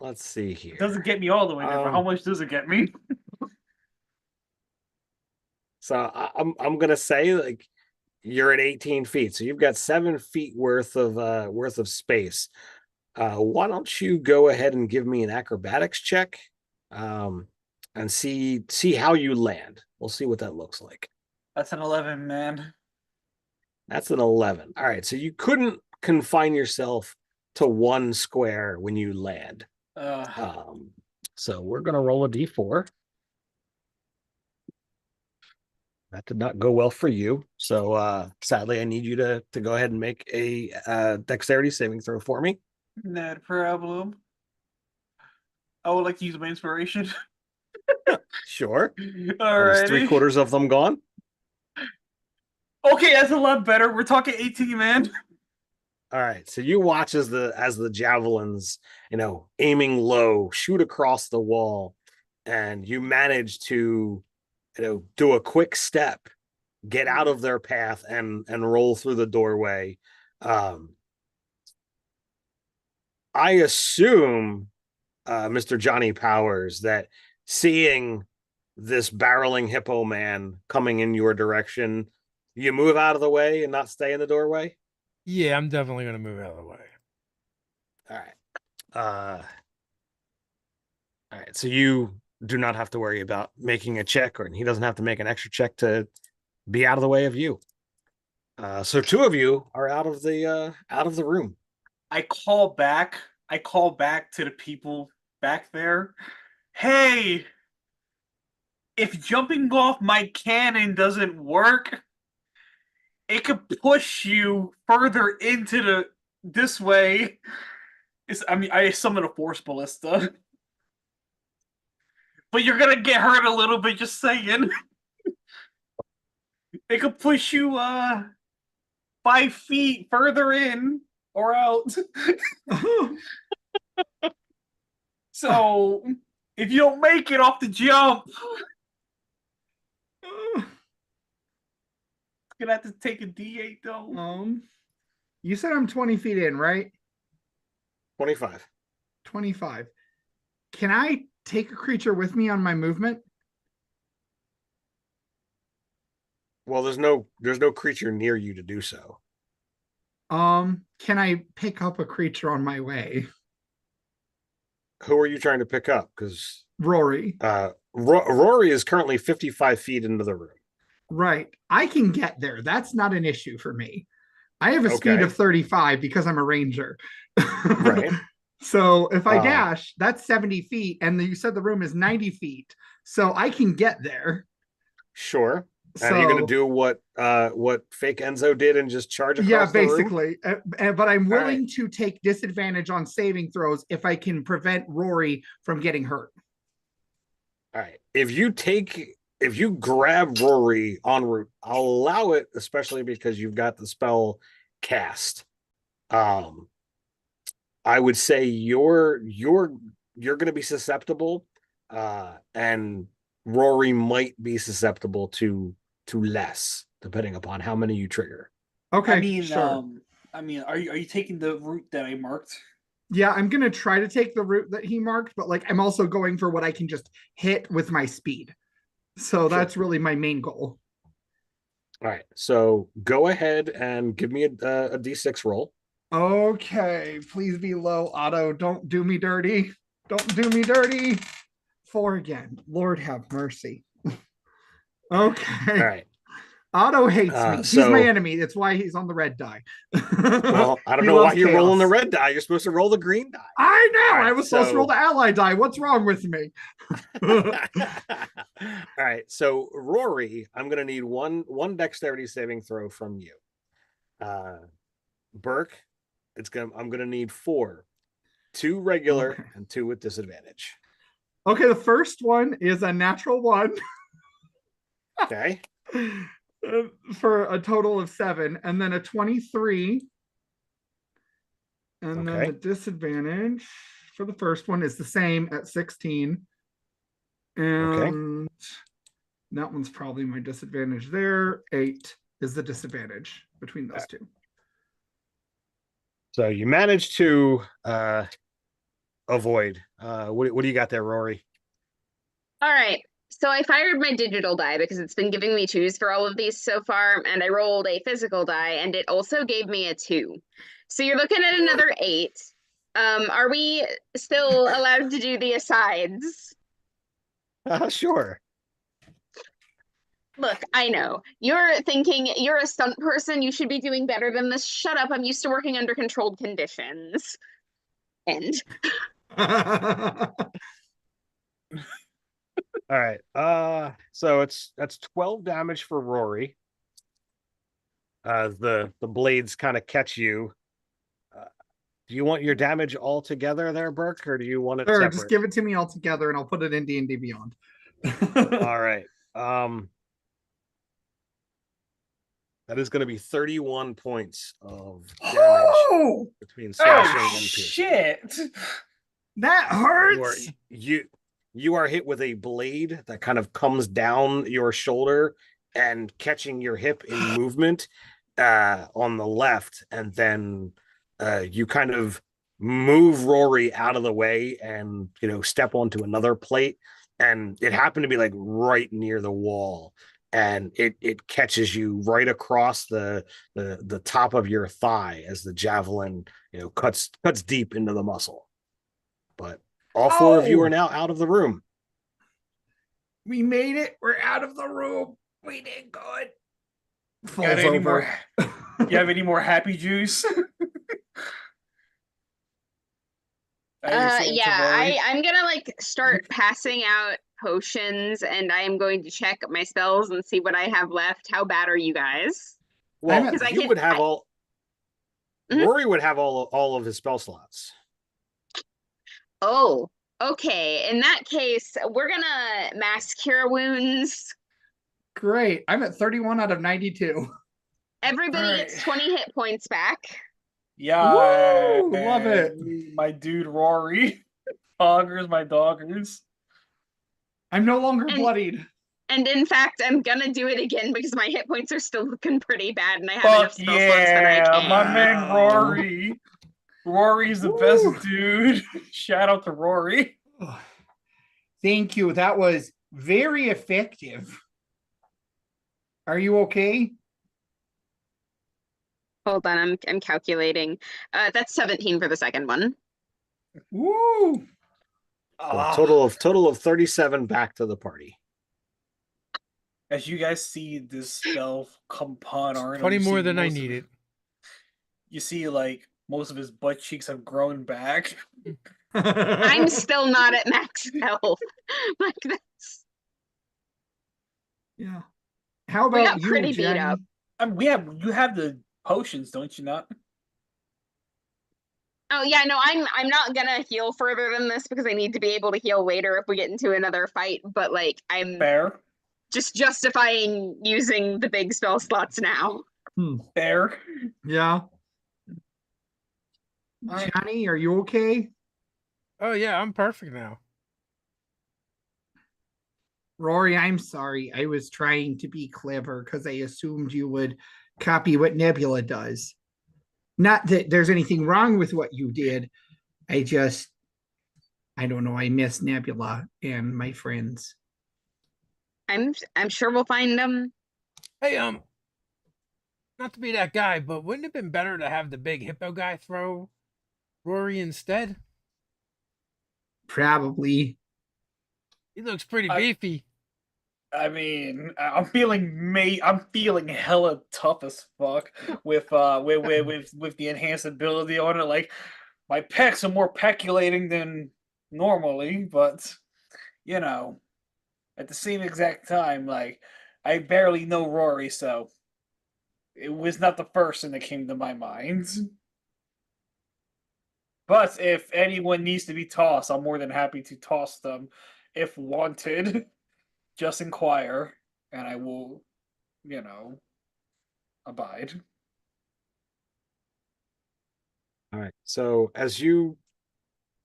let's see It here. doesn't get me all the way there, but how much does it get me? So I'm gonna say like you're at 18 feet, so you've got 7 feet worth of space. Why don't you go ahead and give me an acrobatics check, um, and see how you land. We'll see what that looks like. That's an 11, man. That's an 11. All right, so you couldn't confine yourself to one square when you land. So we're gonna roll a d4. That did not go well for you. So sadly, I need you to go ahead and make a dexterity saving throw for me. Not a problem. I would like to use my inspiration. Sure. That is Alrighty. 3/4 of them gone. Okay, that's a lot better. We're talking 18, man. All right. So you watch as the javelins, aiming low, shoot across the wall, and you manage to, do a quick step, get out of their path, and roll through the doorway. I assume, Mr. Johnny Powers, that seeing this barreling hippo man coming in your direction, you move out of the way and not stay in the doorway. Yeah, I'm definitely gonna move out of the way. All right. All right. So you do not have to worry about making a check, or he doesn't have to make an extra check to be out of the way of you. So two of you are out of the room. I call back to the people back there. Hey, if jumping off my cannon doesn't work, it could push you further into this way. I summon a force ballista. But you're gonna get hurt a little bit, just saying. It could push you 5 feet further in or out. So if you don't make it off the jump, gonna have to take a D8 though. You said I'm 20 feet in, right? 25. 25. Can I take a creature with me on my movement? Well, there's no creature near you to do so. Can I pick up a creature on my way? Who are you trying to pick up? Because Rory. Rory is currently 55 feet into the room. Right. I can get there. That's not an issue for me. I have a speed Okay. of 35 because I'm a ranger. Right. So if I dash, that's 70 feet. And you said the room is 90 feet. So I can get there. Sure. So, and are you going to do what fake Enzo did and just charge across the room? basically. But I'm willing to take disadvantage on saving throws if I can prevent Rory from getting hurt. All right. If you grab Rory en route, I'll allow it, especially because you've got the spell cast. I would say you're going to be susceptible, and Rory might be susceptible to less, depending upon how many you trigger. Okay, sure. Are you taking the route that I marked? Yeah, I'm gonna try to take the route that he marked, but I'm also going for what I can just hit with my speed. So that's really my main goal. All right, so go ahead and give me a d6 roll. Okay, please be low, Otto. Don't do me dirty. Don't do me dirty. 4 again. Lord have mercy. Okay. All right. Otto hates me. He's my enemy. That's why he's on the red die. Well, I don't know why you're rolling the red die. You're supposed to roll the green die. I know. Right, I was supposed to roll the ally die. What's wrong with me? All right. So Rory, I'm gonna need one dexterity saving throw from you. Burke, I'm gonna need 4. 2 regular and 2 with disadvantage. Okay, the first one is a natural 1. Okay. For a total of 7, and then a 23. And then the disadvantage for the first one is the same at 16. Okay. And that one's probably my disadvantage there. 8 is the disadvantage between those two. So you managed to avoid. What do you got there, Rory? All right. So I fired my digital die because it's been giving me 2s for all of these so far, and I rolled a physical die, and it also gave me a 2. So you're looking at another 8. Are we still allowed to do the asides? Sure. Look, I know. You're thinking you're a stunt person, you should be doing better than this. Shut up, I'm used to working under controlled conditions. End. All right. So that's 12 damage for Rory. The blades kind of catch you. Do you want your damage all together there, Burke, or do you want it Sure, separate? just give it to me all together and I'll put it in D&D Beyond. All right. That is going to be 31 points of damage Oh, between slashing Oh and piercing. shit! that hurts. You are hit with a blade that kind of comes down your shoulder and catching your hip in movement on the left, and then you kind of move Rory out of the way and step onto another plate, and it happened to be like right near the wall, and it catches you right across the top of your thigh as the javelin cuts deep into the muscle. But all four of you are now out of the room. We made it. We're out of the room. We did good. Got any more? You have any more happy juice? I'm gonna start passing out potions, and I am going to check my spells and see what I have left. How bad are you guys? Well, Because you would have all. Mhm. Rory would have all of his spell slots. Oh, okay. In that case, we're gonna mass cure wounds. Great. I'm at 31 out of 92. Everybody Alright. gets 20 hit points back. Yeah, Woo, love it. My dude Rory. Doggers, my doggers. I'm no longer And- bloodied. And in fact, I'm gonna do it again because my hit points are still looking pretty bad, and I have Fuck enough spell slots that I yeah, can. my man Wow. Rory. Rory's the Woo. best dude. Shout out to Rory. Thank you. That was very effective. Are you okay? Hold on, I'm calculating. That's 17 for the second one. Woo! So total of 37 back to the party. As you guys see this spell come upon Arnold, 20 you more see than I most of- needed. You see, like, most of his butt cheeks have grown back. I'm still not at max health. Like that's Yeah. How We about got you, pretty beat Jenny? up. You have the potions, don't you not? Oh yeah, no, I'm not gonna heal further than this because I need to be able to heal later if we get into another fight, but I'm Fair. just justifying using the big spell slots now. Fair. Yeah. Alright. Jenny, are you okay? Oh yeah, I'm perfect now. Rory, I'm sorry. I was trying to be clever because I assumed you would copy what Nebula does. Not that there's anything wrong with what you did. I don't know. I miss Nebula and my friends. I'm sure we'll find them. Hey, not to be that guy, but wouldn't it have been better to have the big hippo guy throw Rory instead? Probably. He looks pretty I- beefy. I mean, I'm feeling hella tough as fuck with the enhanced ability on it. Like, my pecs are more peculating than normally, but at the same exact time, like, I barely know Rory, so it was not the first thing that came to my mind. But if anyone needs to be tossed, I'm more than happy to toss them if wanted. Just inquire, and I will, abide. All right. So as you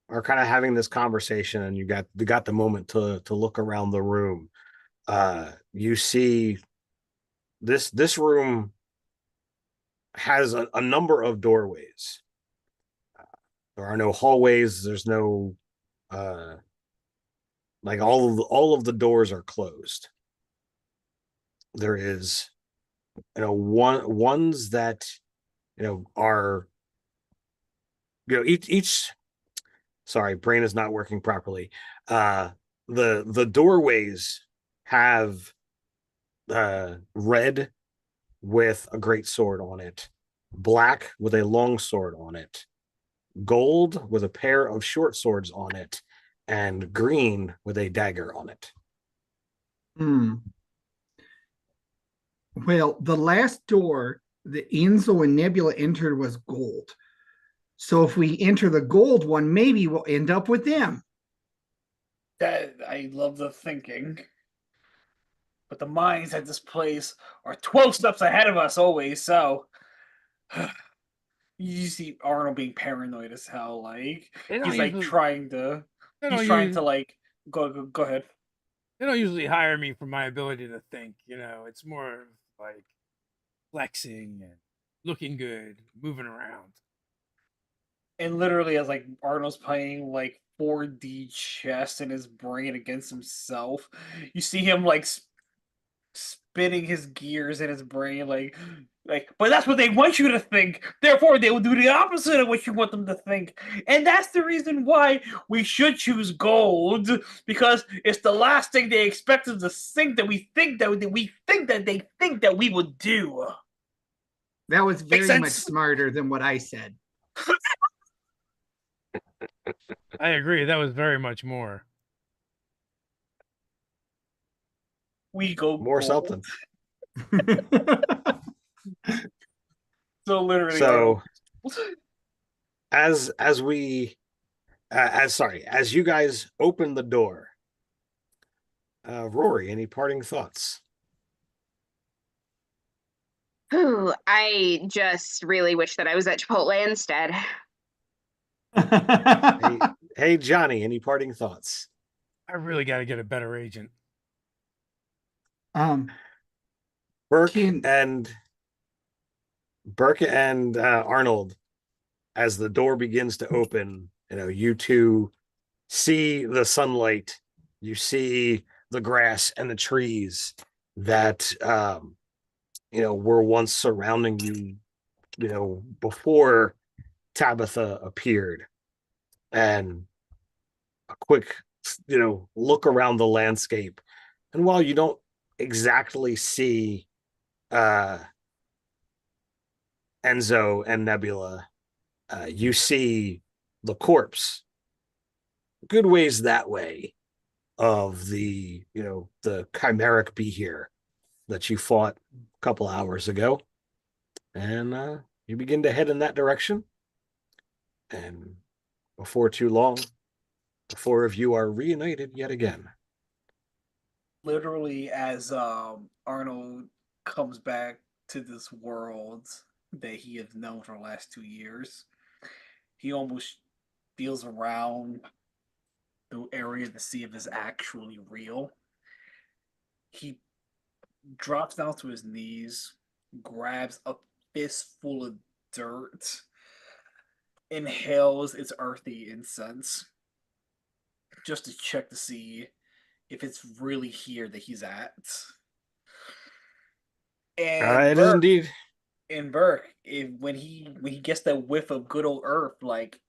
are kind of having this conversation, and you got the moment to look around the room. You see this room has a number of doorways. There are no hallways. There's no like all of the doors are closed. There is ones that are each sorry, brain is not working properly. The doorways have red with a great sword on it, black with a long sword on it, gold with a pair of short swords on it, and green with a dagger on it. Hmm. Well, the last door that Enzo and Nebula entered was gold. So if we enter the gold one, maybe we'll end up with them. That I love the thinking. But the minds at this place are 12 steps ahead of us always, so you see Arnold being paranoid as hell. Like They don't he's like usually. trying to They he's don't trying to use. like go ahead. They don't usually hire me for my ability to think. It's more of like flexing and looking good, moving around. And literally as like Arnold's playing like 4D chess in his brain against himself, you see him like spinning his gears in his brain but that's what they want you to think, therefore they will do the opposite of what you want them to think. And that's the reason why we should choose gold, because it's the last thing they expect us to think that we think that they think that we would do. That was Make very much sense? smarter than what I said. I agree. That was very much more. We go More gold. something. So literally So Arnold. as we as you guys open the door, Rory, any parting thoughts? Ooh, I just really wish that I was at Chipotle instead. Hey, Johnny, any parting thoughts? I really got to get a better agent. um, Burke can and Arnold, as the door begins to open, you two see the sunlight, you see the grass and the trees that were once surrounding you, before Tabitha appeared, and a quick, look around the landscape. And while you don't exactly see uh, Enzo and Nebula, you see the corpse good ways that way of the chimeric be here that you fought a couple hours ago. And you begin to head in that direction. And before too long, the four of you are reunited yet again. Literally as Arnold comes back to this world that he has known for the last 2 years, he almost feels around the area to see if it's actually real. He drops down to his knees, grabs a fistful of dirt, inhales its earthy incense just to check to see if it's really here that he's at. And It is Burke, indeed. when he gets that whiff of good old earth, like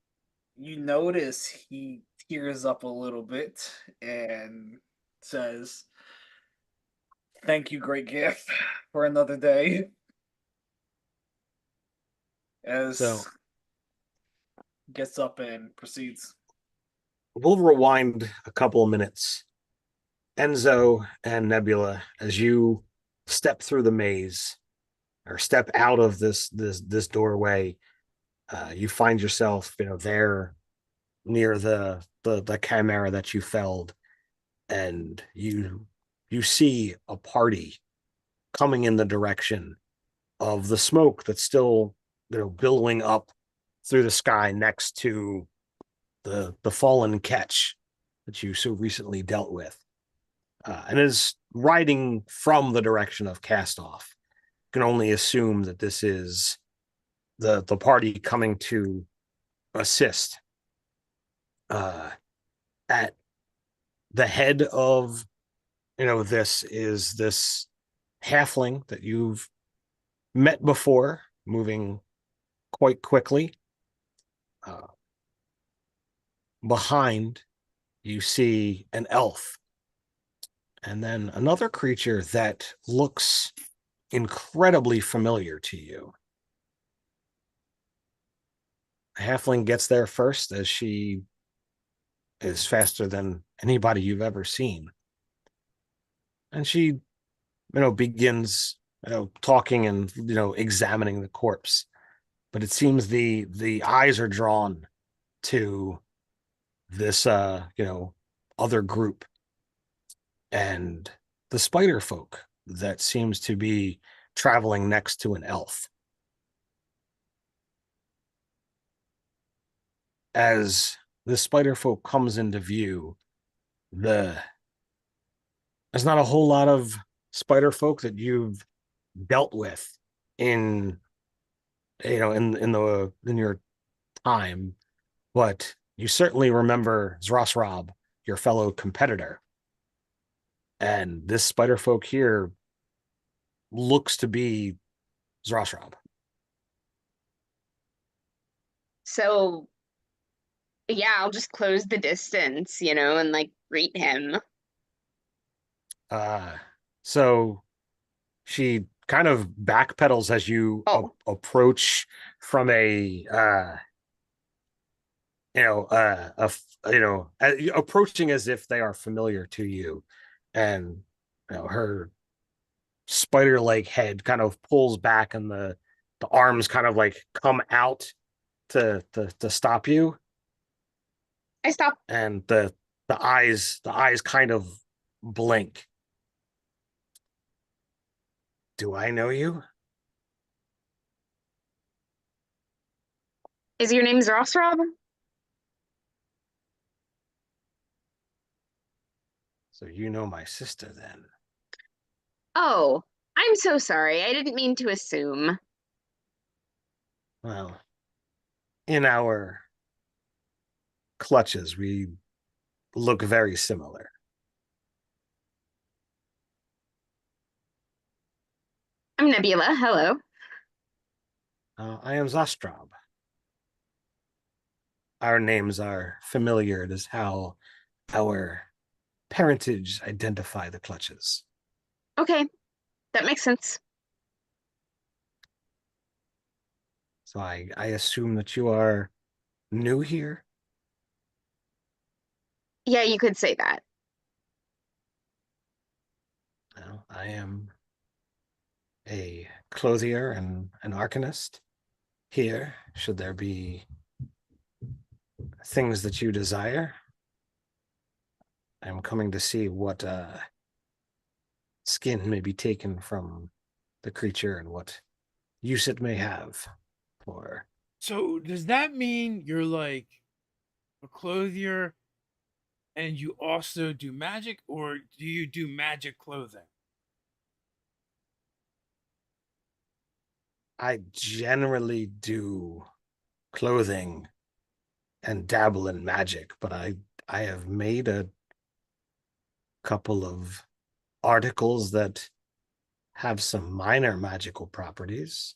you notice he tears up a little bit and says, "Thank you, great gift, for another day." As So gets up and proceeds. we'll rewind a couple of minutes. Enzo and Nebula, as you step through the maze or step out of this doorway, you find yourself, there near the chimera that you felled, and you see a party coming in the direction of the smoke that's still billowing up through the sky next to the fallen catch that you so recently dealt with, and is riding from the direction of Castoff. You can only assume that this is the party coming to assist. At the head of this is this halfling that you've met before, moving quite quickly. Behind, you see an elf, and then another creature that looks incredibly familiar to you. The halfling gets there first, as she is faster than anybody you've ever seen. And she, begins, talking and, examining the corpse. But it seems the eyes are drawn to this, other group. And the spider folk that seems to be traveling next to an elf. As the spider folk comes into view, there's not a whole lot of spider folk that you've dealt with in your time, but you certainly remember Zrosrob, your fellow competitor. And this spider folk here looks to be Zrosrob. So, yeah, I'll just close the distance, and like greet him. So she kind of backpedals as you approach from approaching as if they are familiar to you, and her spider-like head kind of pulls back, and the arms kind of like come out to stop you. I stop. And the eyes kind of blink. Do I know you? Is your name Zrosrob? So you know my sister then? Oh, I'm so sorry. I didn't mean to assume. Well, in our clutches, we look very similar. I'm Nebula. Hello. I am Zastrob. Our names are familiar. It is how our parentage identify the clutches. Okay, that makes sense. So I assume that you are new here? Yeah, you could say that. Well, I am a clothier and an arcanist here. Should there be things that you desire, I'm coming to see what skin may be taken from the creature and what use it may have for. So does that mean you're like a clothier and you also do magic, or do you do magic clothing? I generally do clothing and dabble in magic, but I have made a couple of articles that have some minor magical properties.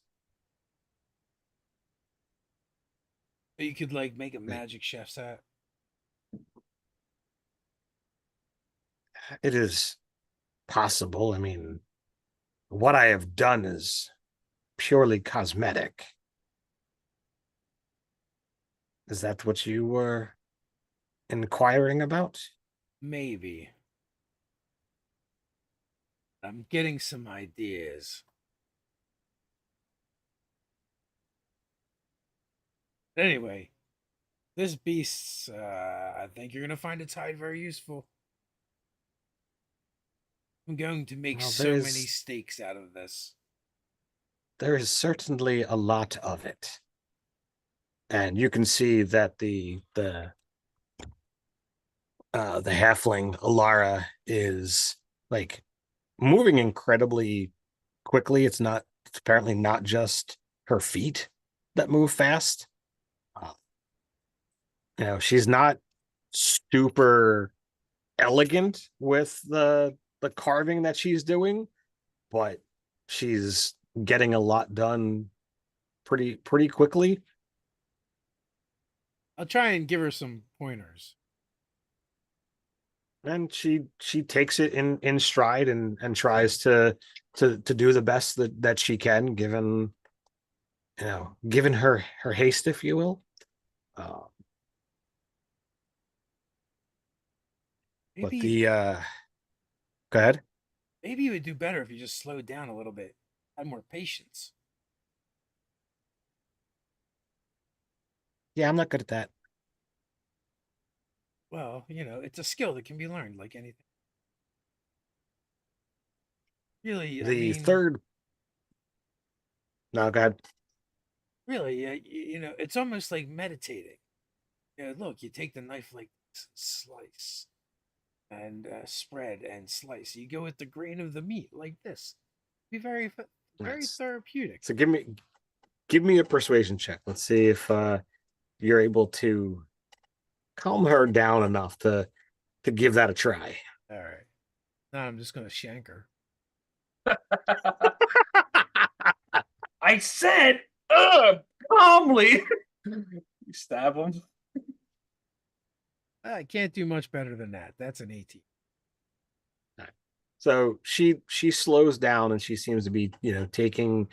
You could like make a magic chef's hat. It is possible. I mean, what I have done is purely cosmetic. Is that what you were inquiring about? Maybe. I'm getting some ideas. Anyway, this beast, I think you're going to find its hide very useful. I'm going to make so many steaks out of this. There is certainly a lot of it. And you can see that the the halfling Alara is like moving incredibly quickly. It's apparently not just her feet that move fast. Uh, she's not super elegant with the carving that she's doing, but she's getting a lot done pretty quickly. I'll try and give her some pointers. And she takes it in stride and tries to do the best that she can, given her haste, if you will. uh, but Maybe the go ahead. maybe you would do better if you just slowed down a little bit, had more patience. Yeah, I'm not good at that. Well, it's a skill that can be learned like anything. Really, I The mean, third No, go ahead. really, it's almost like meditating. Look, you take the knife like this, slice and spread and slice. You go with the grain of the meat like this. Be very Nice. therapeutic. So give me a persuasion check. Let's see if you're able to calm her down enough to give that a try. All right. Now I'm just gonna shank her. I said, calmly. You stab him. I can't do much better than that. That's an 18. So she slows down and she seems to be, you know, taking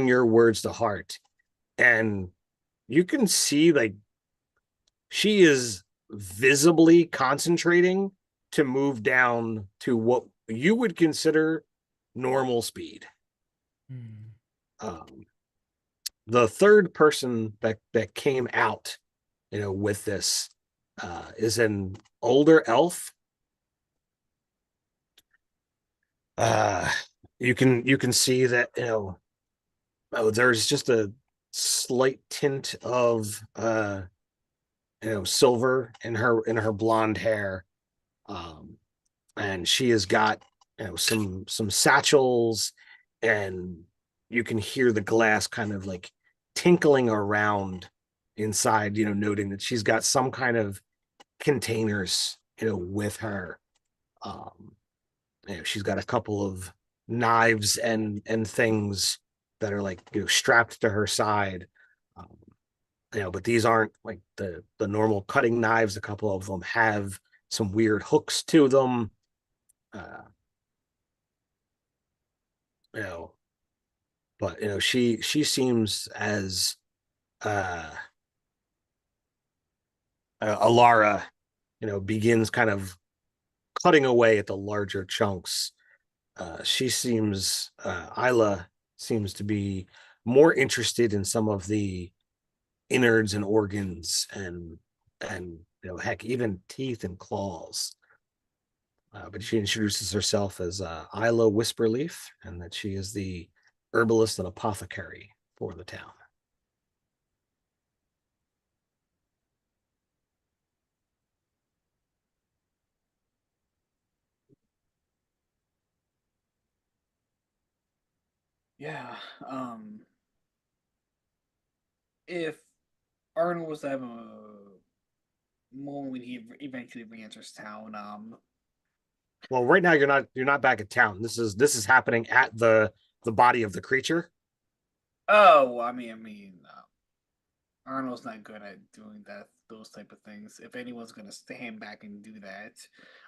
your words to heart. And you can see like she is visibly concentrating to move down to what you would consider normal speed. Hmm. The third person that came out, with this, is an older elf. uh you can see that, there's just a slight tint of silver in her blonde hair. um and she has got, some satchels, and you can hear the glass kind of like tinkling around inside, noting that she's got some kind of containers, with her. um she's got a couple of knives and things that are like, strapped to her side. um, but these aren't like the normal cutting knives. A couple of them have some weird hooks to them. uh you know but she seems as uh Alara, begins kind of cutting away at the larger chunks. Isla seems to be more interested in some of the innards and organs and heck, even teeth and claws. But she introduces herself as Isla Whisperleaf, and that she is the herbalist and apothecary for the town. Yeah. If Arnold was to have a moment when he eventually re-enters town, Well, right now you're not back at town. This is happening at the body of the creature. oh, Arnold's not good at doing those type of things. If anyone's gonna stand back and do that,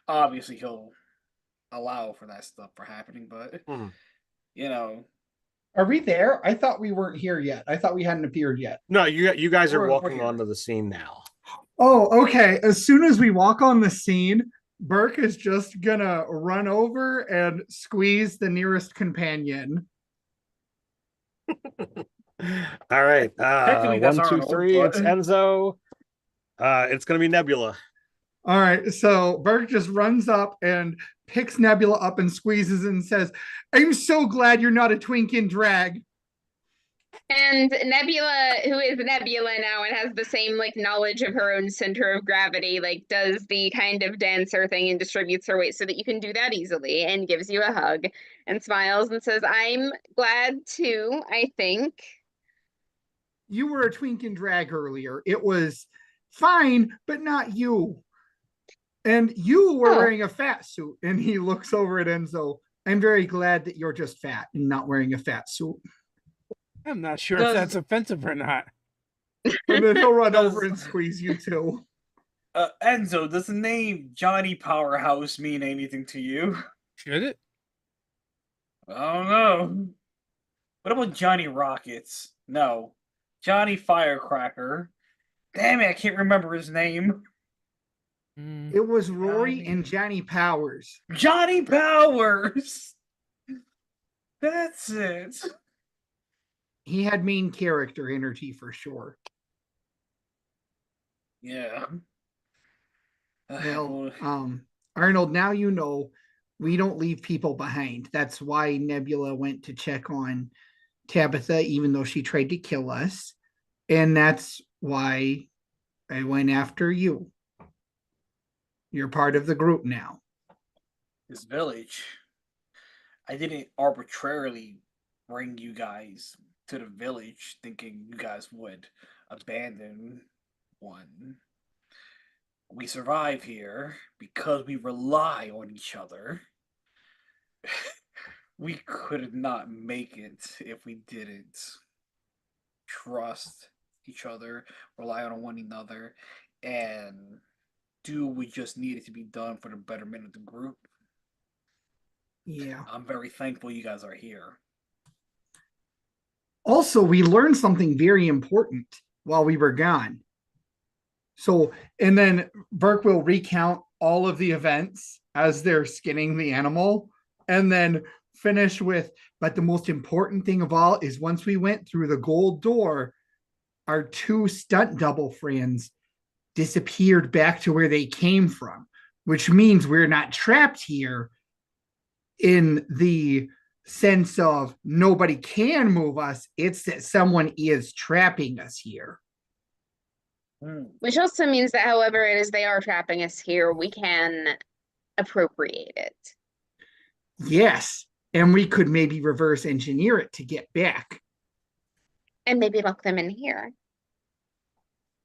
obviously he'll allow for that stuff for happening. But Mhm. you know, Are we there? I thought we weren't here yet. I thought we hadn't appeared yet. No, you guys are we're walking here. onto the scene now. Oh, okay. As soon as we walk on the scene, Burke is just gonna run over and squeeze the nearest companion. All right. Technically, that's One, two, Arnold, three. but It's Enzo. It's gonna be Nebula. All right, so Burke just runs up and picks Nebula up and squeezes and says, "I'm so glad you're not a twink in drag." And Nebula, who is Nebula now and has the same like knowledge of her own center of gravity, like does the kind of dancer thing and distributes her weight so that you can do that easily and gives you a hug and smiles and says, I'm glad too, I think. You were a twink and drag earlier. It was fine, but not you. And you were Oh. wearing a fat suit. And he looks over at Enzo. I'm very glad that you're just fat and not wearing a fat suit. I'm not sure if that's offensive or not. And then he'll run over and squeeze you too. Enzo, does the name Johnny Powerhouse mean anything to you? Should it? I don't know. What about Johnny Rockets? No. Johnny Firecracker. Damn it, I can't remember his name. It was Rory and Johnny Powers. Johnny Powers! That's it. He had main character energy for sure. Yeah. Well, Arnold, now you know we don't leave people behind. That's why Nebula went to check on Tabitha, even though she tried to kill us. And that's why I went after you. You're part of the group now. This village. I didn't arbitrarily bring you guys to the village thinking you guys would abandon one. We survive here because we rely on each other. We could not make it if we didn't trust each other, rely on one another, and do what just needed to be done for the betterment of the group. Yeah. I'm very thankful you guys are here. Also, we learned something very important while we were gone. So, and then Burke will recount all of the events as they're skinning the animal and then finish with, but the most important thing of all is once we went through the gold door, our two stunt double friends disappeared back to where they came from, which means we're not trapped here in the sense of nobody can move us. It's that someone is trapping us here. Which also means that however it is they are trapping us here, we can appropriate it. Yes. And we could maybe reverse engineer it to get back. And maybe lock them in here.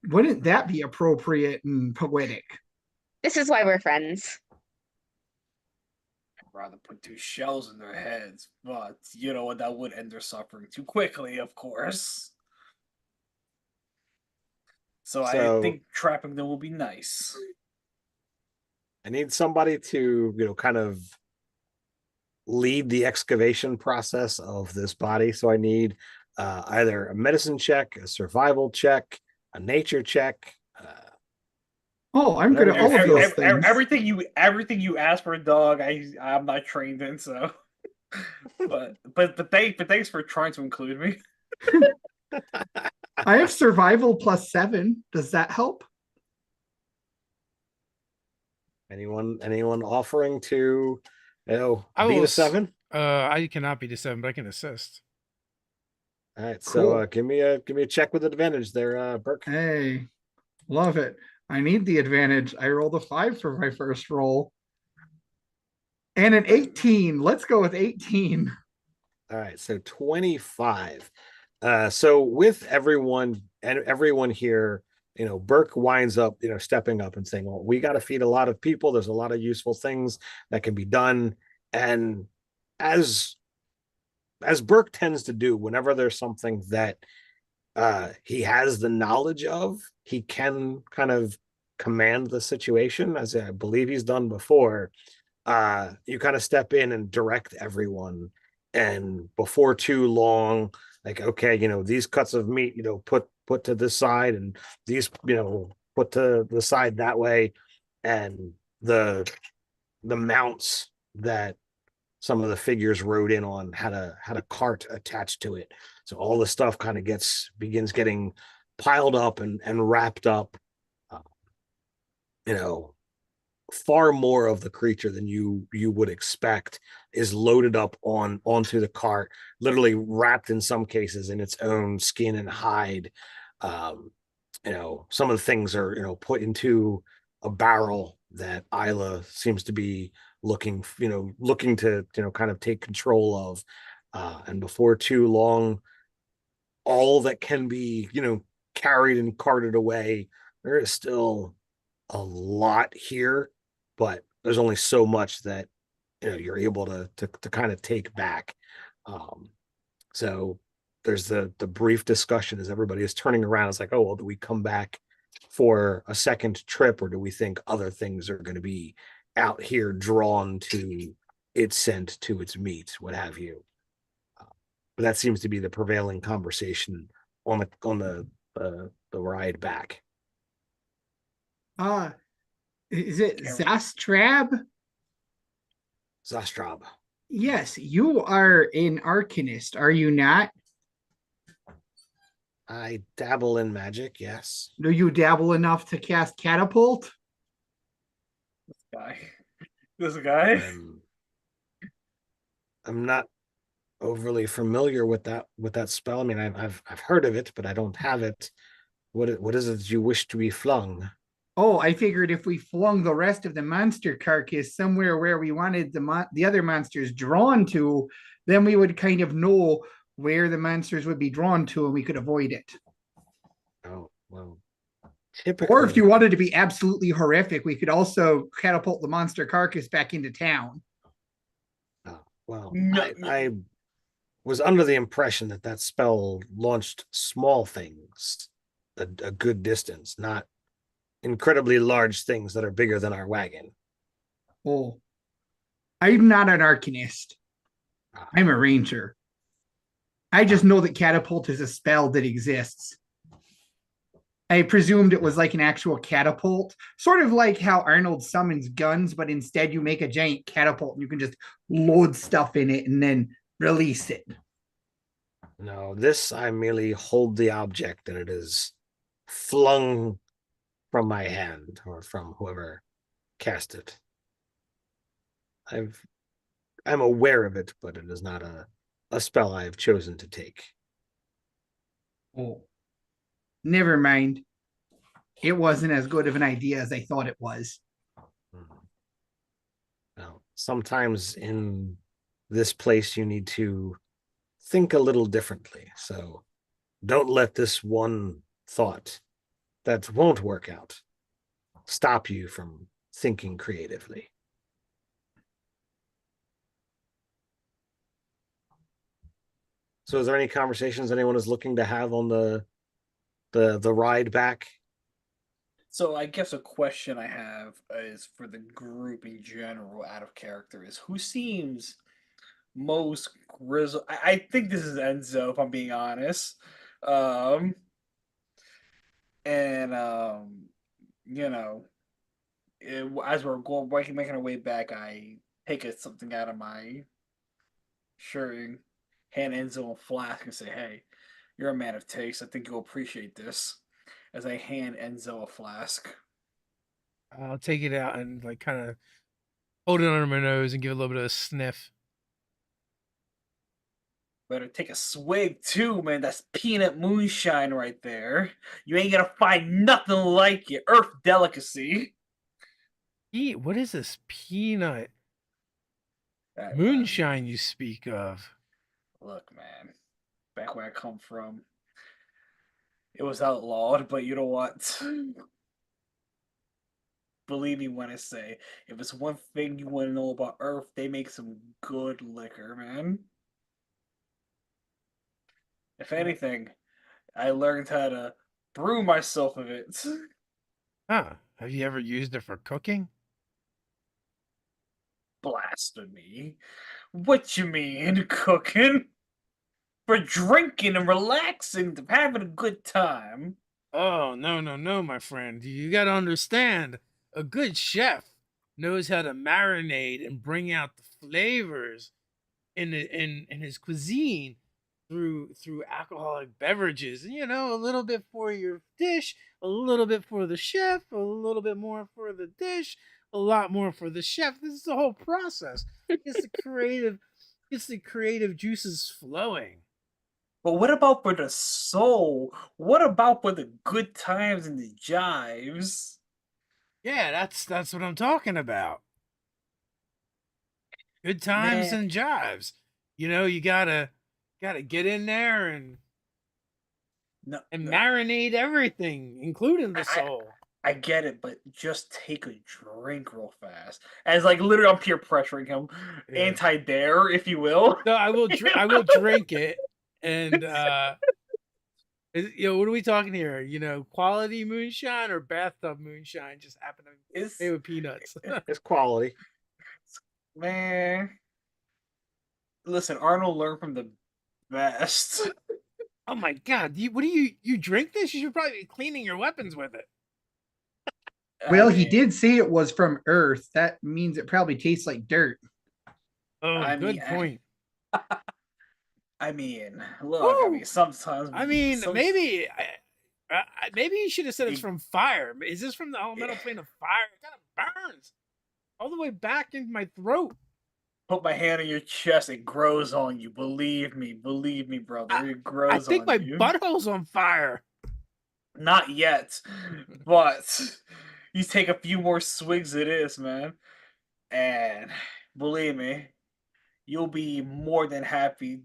Wouldn't that be appropriate and poetic? This is why we're friends. I'd rather put two shells in their heads, but you know what, that would end their suffering too quickly, of course. So I think trapping them will be nice. I need somebody to, kind of lead the excavation process of this body. So I need either a medicine check, a survival check, a nature check. I'm good at all of those things. Everything you ask for a dog, I'm not trained in, so. but thanks for trying to include me. I have survival +7. Does that help? Anyone offering to beat a 7? I cannot beat a 7, but I can assist. All right, Cool. so give me a check with advantage there, Burke. Hey, love it. I need the advantage. I rolled a 5 for my first roll. And an 18. Let's go with 18. All right, so 25. So with everyone here, Burke winds up, stepping up and saying, well, we got to feed a lot of people. There's a lot of useful things that can be done. And as Burke tends to do, whenever there's something that he has the knowledge of, he can kind of command the situation, as I believe he's done before. You kind of step in and direct everyone. And before too long, like, okay, these cuts of meat, put to this side, and these, put to the side that way. And the mounts that some of the figures rode in on had a cart attached to it. So all the stuff kind of begins getting piled up and wrapped up, far more of the creature than you would expect is loaded up onto the cart, literally wrapped in some cases in its own skin and hide. um some of the things are put into a barrel that Isla seems to be looking to kind of take control of, and before too long all that can be carried and carted away. There is still a lot here, but there's only so much that you're able to kind of take back. Um, so there's the brief discussion as everybody is turning around. It's like, oh well, do we come back for a second trip, or do we think other things are going to be out here drawn to its scent, to its meat, what have you? But that seems to be the prevailing conversation on the ride back. Uh, is it Yeah. Zastrab? Zastrab. Yes, you are an arcanist, are you not? I dabble in magic, yes. Do you dabble enough to cast catapult? Guy. This guy. I'm not overly familiar with that spell. I mean, I've heard of it, but I don't have it. What is it you wish to be flung? Oh, I figured if we flung the rest of the monster carcass somewhere where we wanted the other monsters drawn to, then we would kind of know where the monsters would be drawn to and we could avoid it. Oh, well, Or if you typically, wanted to be absolutely horrific, we could also catapult the monster carcass back into town. well, No, I was under the impression that spell launched small things a good distance, not incredibly large things that are bigger than our wagon. Oh, I'm not an arcanist. Ah, I'm a ranger. I just know that catapult is a spell that exists. I presumed it was like an actual catapult, sort of like how Arnold summons guns, but instead you make a giant catapult and you can just load stuff in it and then release it. No, this I merely hold the object and it is flung from my hand or from whoever cast it. I'm aware of it, but it is not a spell I have chosen to take. Oh, never mind. It wasn't as good of an idea as I thought it was. Now, sometimes in this place you need to think a little differently. So don't let this one thought that won't work out stop you from thinking creatively. So is there any conversations anyone is looking to have on the ride back? So I guess a question I have is for the group in general, out of character, is who seems most grizzled? I think this is Enzo, if I'm being honest. Um, and you know, as we're going making our way back, I take something out of my shirt and hand Enzo a flask and say, "Hey, you're a man of taste. I think you'll appreciate this." As I hand Enzo a flask. I'll take it out and like kind of hold it under my nose and give it a little bit of a sniff. Better take a swig too, man. That's peanut moonshine right there. You ain't gonna find nothing like it. Earth delicacy. What is this peanut That, moonshine you speak of? look, man. Back where I come from, it was outlawed, but you know what? Believe me when I say, if it's one thing you want to know about Earth, they make some good liquor, man. If anything, I learned how to brew myself of it. Huh? Have you ever used it for cooking? Blasphemy. What you mean, cooking? For drinking and relaxing, having a good time. Oh, no, no, no, my friend. You got to understand, a good chef knows how to marinate and bring out the flavors in his cuisine through alcoholic beverages. You know, a little bit for your dish, a little bit for the chef, a little bit more for the dish, a lot more for the chef. This is the whole process. It's the creative juices flowing. But what about for the soul? What about for the good times and the jives? Yeah, that's what I'm talking about. Good times Man, and jives. You gotta get in there no, and no. marinate everything, including the I, soul. I get it, but just take a drink real fast. As like literally, I'm peer pressuring him, Yeah. anti-dare, if you will. So I will drink it, and what are we talking here? Quality moonshine or bathtub moonshine? Just happen to be It's made with peanuts. It's quality. man. Listen, Arnold learned from the best. Oh my god! What do you drink this? You should probably be cleaning your weapons with it. Well, I he mean, did say it was from Earth. That means it probably tastes like dirt. Oh, I mean, good point. I mean, look, I mean, Woo! sometimes I mean, some maybe you should have said it's you from fire. Is this from the elemental plane of fire? It kind of burns all the way back into my throat. put my hand on your chest, it grows on you. Believe me, I, brother, it I grows think on my you. butthole's on fire. Not yet, but you take a few more swigs of this, man, and believe me, you'll be more than happy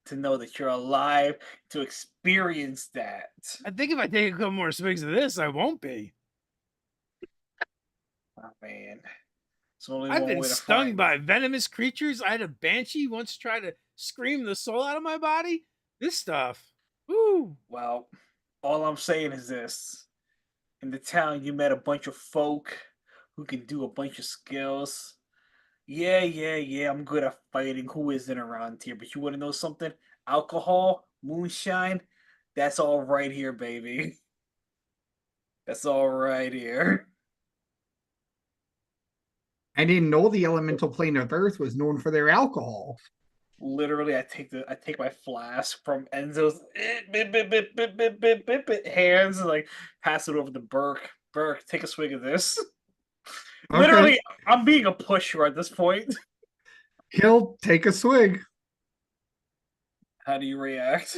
to know that you're alive to experience that. I think if I take a couple more swigs of this, I won't be. Oh man, it's only I've one been way to stung find. by venomous creatures. I had a banshee once try to scream the soul out of my body. This stuff. Woo! Well, all I'm saying is this. In the town, you met a bunch of folk who can do a bunch of skills. Yeah, I'm good at fighting. Who isn't around here? But you want to know something? Alcohol, moonshine, that's all right here, baby. That's all right here. I didn't know the elemental plane of Earth was known for their alcohol. Literally, I take my flask from Enzo's hands and like pass it over to Burke. Burke, take a swig of this. Okay, Literally, I'm being a pusher at this point. he'll take a swig. How do you react?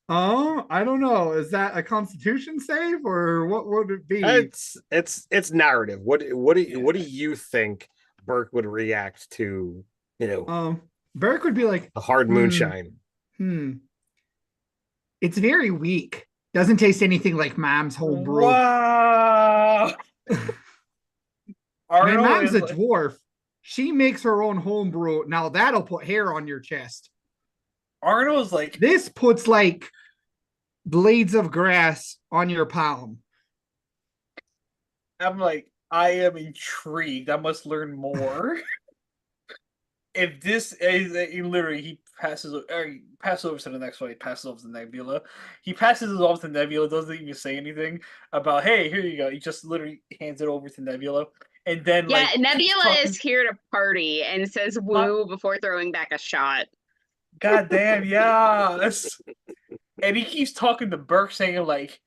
Oh, I don't know. Is that a Constitution save or what would it be? It's narrative. What do Yeah. you think Burke would react to? Burke would be like, The hard hmm, moonshine. hmm. It's very weak. Doesn't taste anything like mom's home brew. Wow. My Arnold mom's is a like, dwarf. She makes her own home brew. Now that'll put hair on your chest. Arnold's like, This puts like blades of grass on your palm. I'm like, I am intrigued. I must learn more. If this is he literally he passes he passes over to the next one, he passes over to Nebula. He passes it off to Nebula, doesn't even say anything about hey, here you go. He just literally hands it over to Nebula and then Yeah, like keeps Nebula is talking. here to party and says woo before throwing back a shot. God damn, yes. And he keeps talking to Burke saying like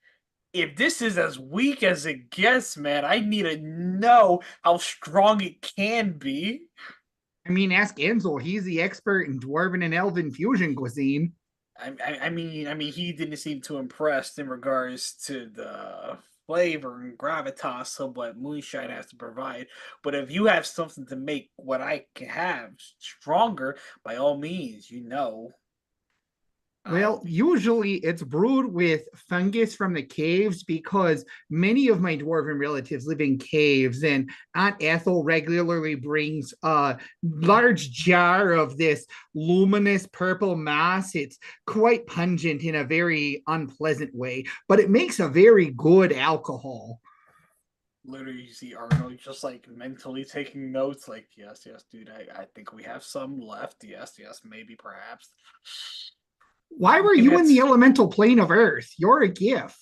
if this is as weak as it gets, man, I need to know how strong it can be. I mean, ask Enzo. He's the expert in dwarven and elven fusion cuisine. I mean, he didn't seem too impressed in regards to the flavor and gravitas of what moonshine has to provide. But if you have something to make what I can have stronger, by all means, you know. Well, usually it's brewed with fungus from the caves because many of my dwarven relatives live in caves, and Aunt Ethel regularly brings a large jar of this luminous purple mass. It's quite pungent in a very unpleasant way, but it makes a very good alcohol. Literally, you see Arnold just like mentally taking notes, like, yes, dude, I think we have some left. Yes, maybe, perhaps. Why were Maybe you in the that's elemental plane of Earth? You're a gift.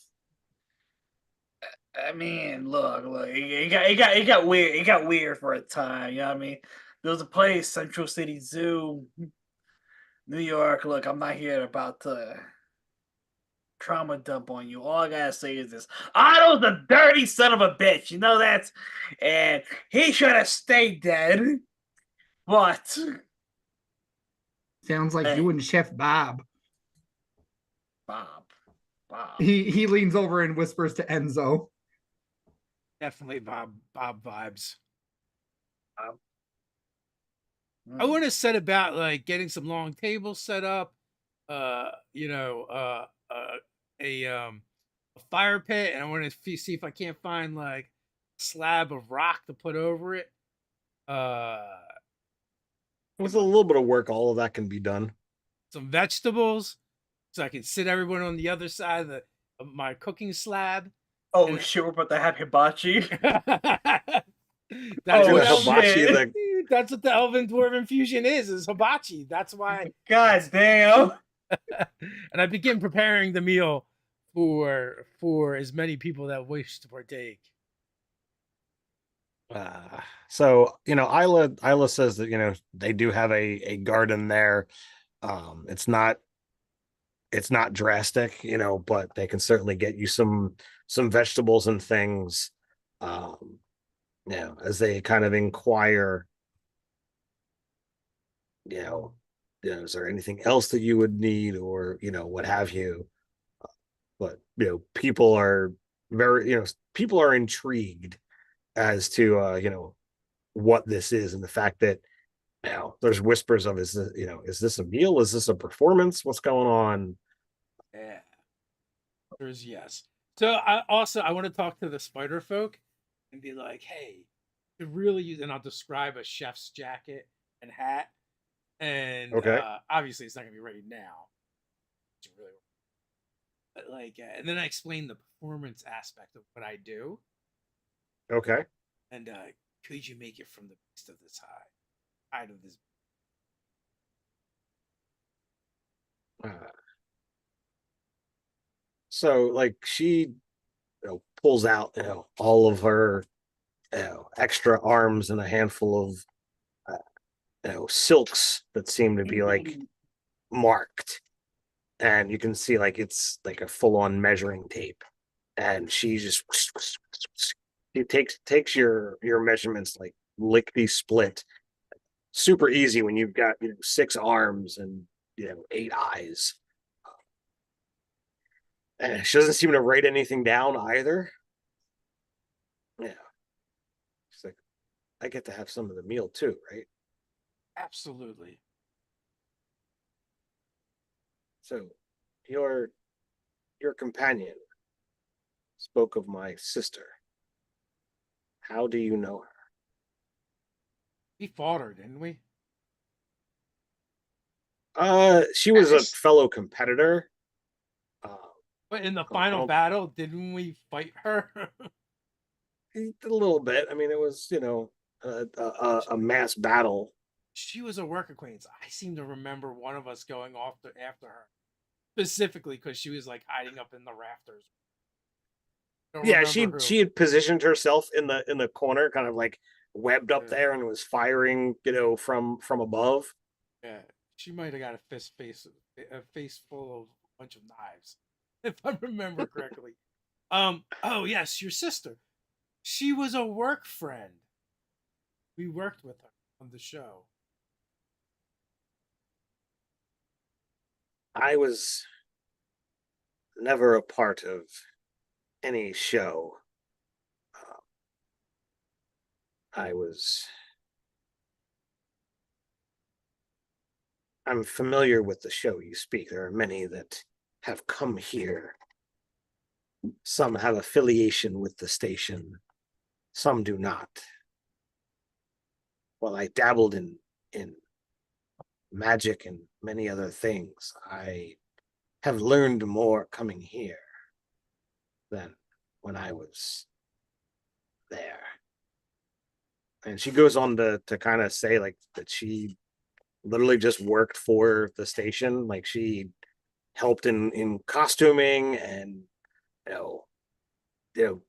I mean, look, it got weird. It got weird for a time. You know what I mean? There was a place, Central City Zoo, New York. Look, I'm not here about to trauma dump on you. All I gotta say is this: Otto's a dirty son of a bitch. You know that, and he should have stayed dead. But Sounds like you hey, and Chef Bob. Bob, Bob. He leans over and whispers to Enzo. Definitely Bob vibes. Mm. I want to set about like getting some long tables set up, you know, a fire pit, and I want to see if I can't find like a slab of rock to put over it. With a little bit of work, all of that can be done. Some vegetables, so I can sit everyone on the other side of my cooking slab. Oh And- shit, we're about to have hibachi. that's Oh, what hibachi, shit. that's what the Elven Dwarven fusion is hibachi. That's why. God damn. And I begin preparing the meal for as many people that wish to partake. So Isla says that they do have a garden there. It's not drastic, but they can certainly get you some vegetables and things. As they kind of inquire, is there anything else that you would need, or what have you? But people are people are intrigued as to what this is, and the fact that there's whispers of, is this a meal, is this a performance, what's going on? Yeah. There's yes. So I want to talk to the spider folk and be like, hey, to really use, and I'll describe a chef's jacket and hat. And Okay. obviously it's not gonna be ready now. Really, but like, and then I explain the performance aspect of what I do. Okay. And could you make it from the beast of this hide of this? So like she pulls out all of her extra arms and a handful of silks that seem to be like marked, and you can see like it's like a full-on measuring tape, and she just she takes your measurements like lickety split, super easy when you've got 6 arms and 8 eyes. And she doesn't seem to write anything down either. Yeah. She's like, I get to have some of the meal too, right? Absolutely. So your companion spoke of my sister. How do you know her? We fought her, didn't we? She was a fellow competitor. But in the I final don't- battle, didn't we fight her? A little bit. I mean, it was a mass battle. She was a work acquaintance. I seem to remember one of us going off after her, specifically because she was like hiding up in the rafters. Don't Yeah, remember who. she had positioned herself in the corner, kind of like webbed up Yeah. there, and was firing, from above. Yeah, she might have got a face full of a bunch of knives, if I remember correctly. Oh yes, your sister. She was a work friend. We worked with her on the show. I was never a part of any show. I'm familiar with the show you speak. There are many that have come here. Some have affiliation with the station, some do not. Well, I dabbled in magic and many other things. I have learned more coming here than when I was there. And she goes on to kind of say like that she literally just worked for the station. Like she helped in costuming, and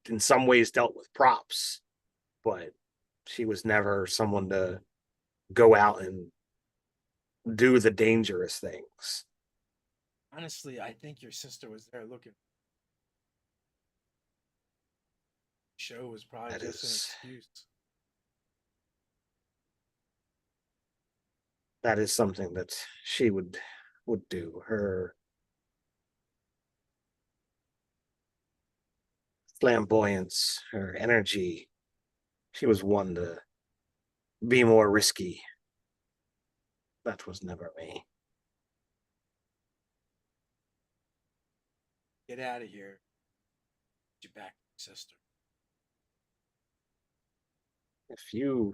in some ways dealt with props, but she was never someone to go out and do the dangerous things. Honestly, I think your sister was there looking. Show was probably That just an is excuse. something that she would do. Her flamboyance, her energy. She was one to be more risky. That was never me. Get out of here. Get you back, sister. If you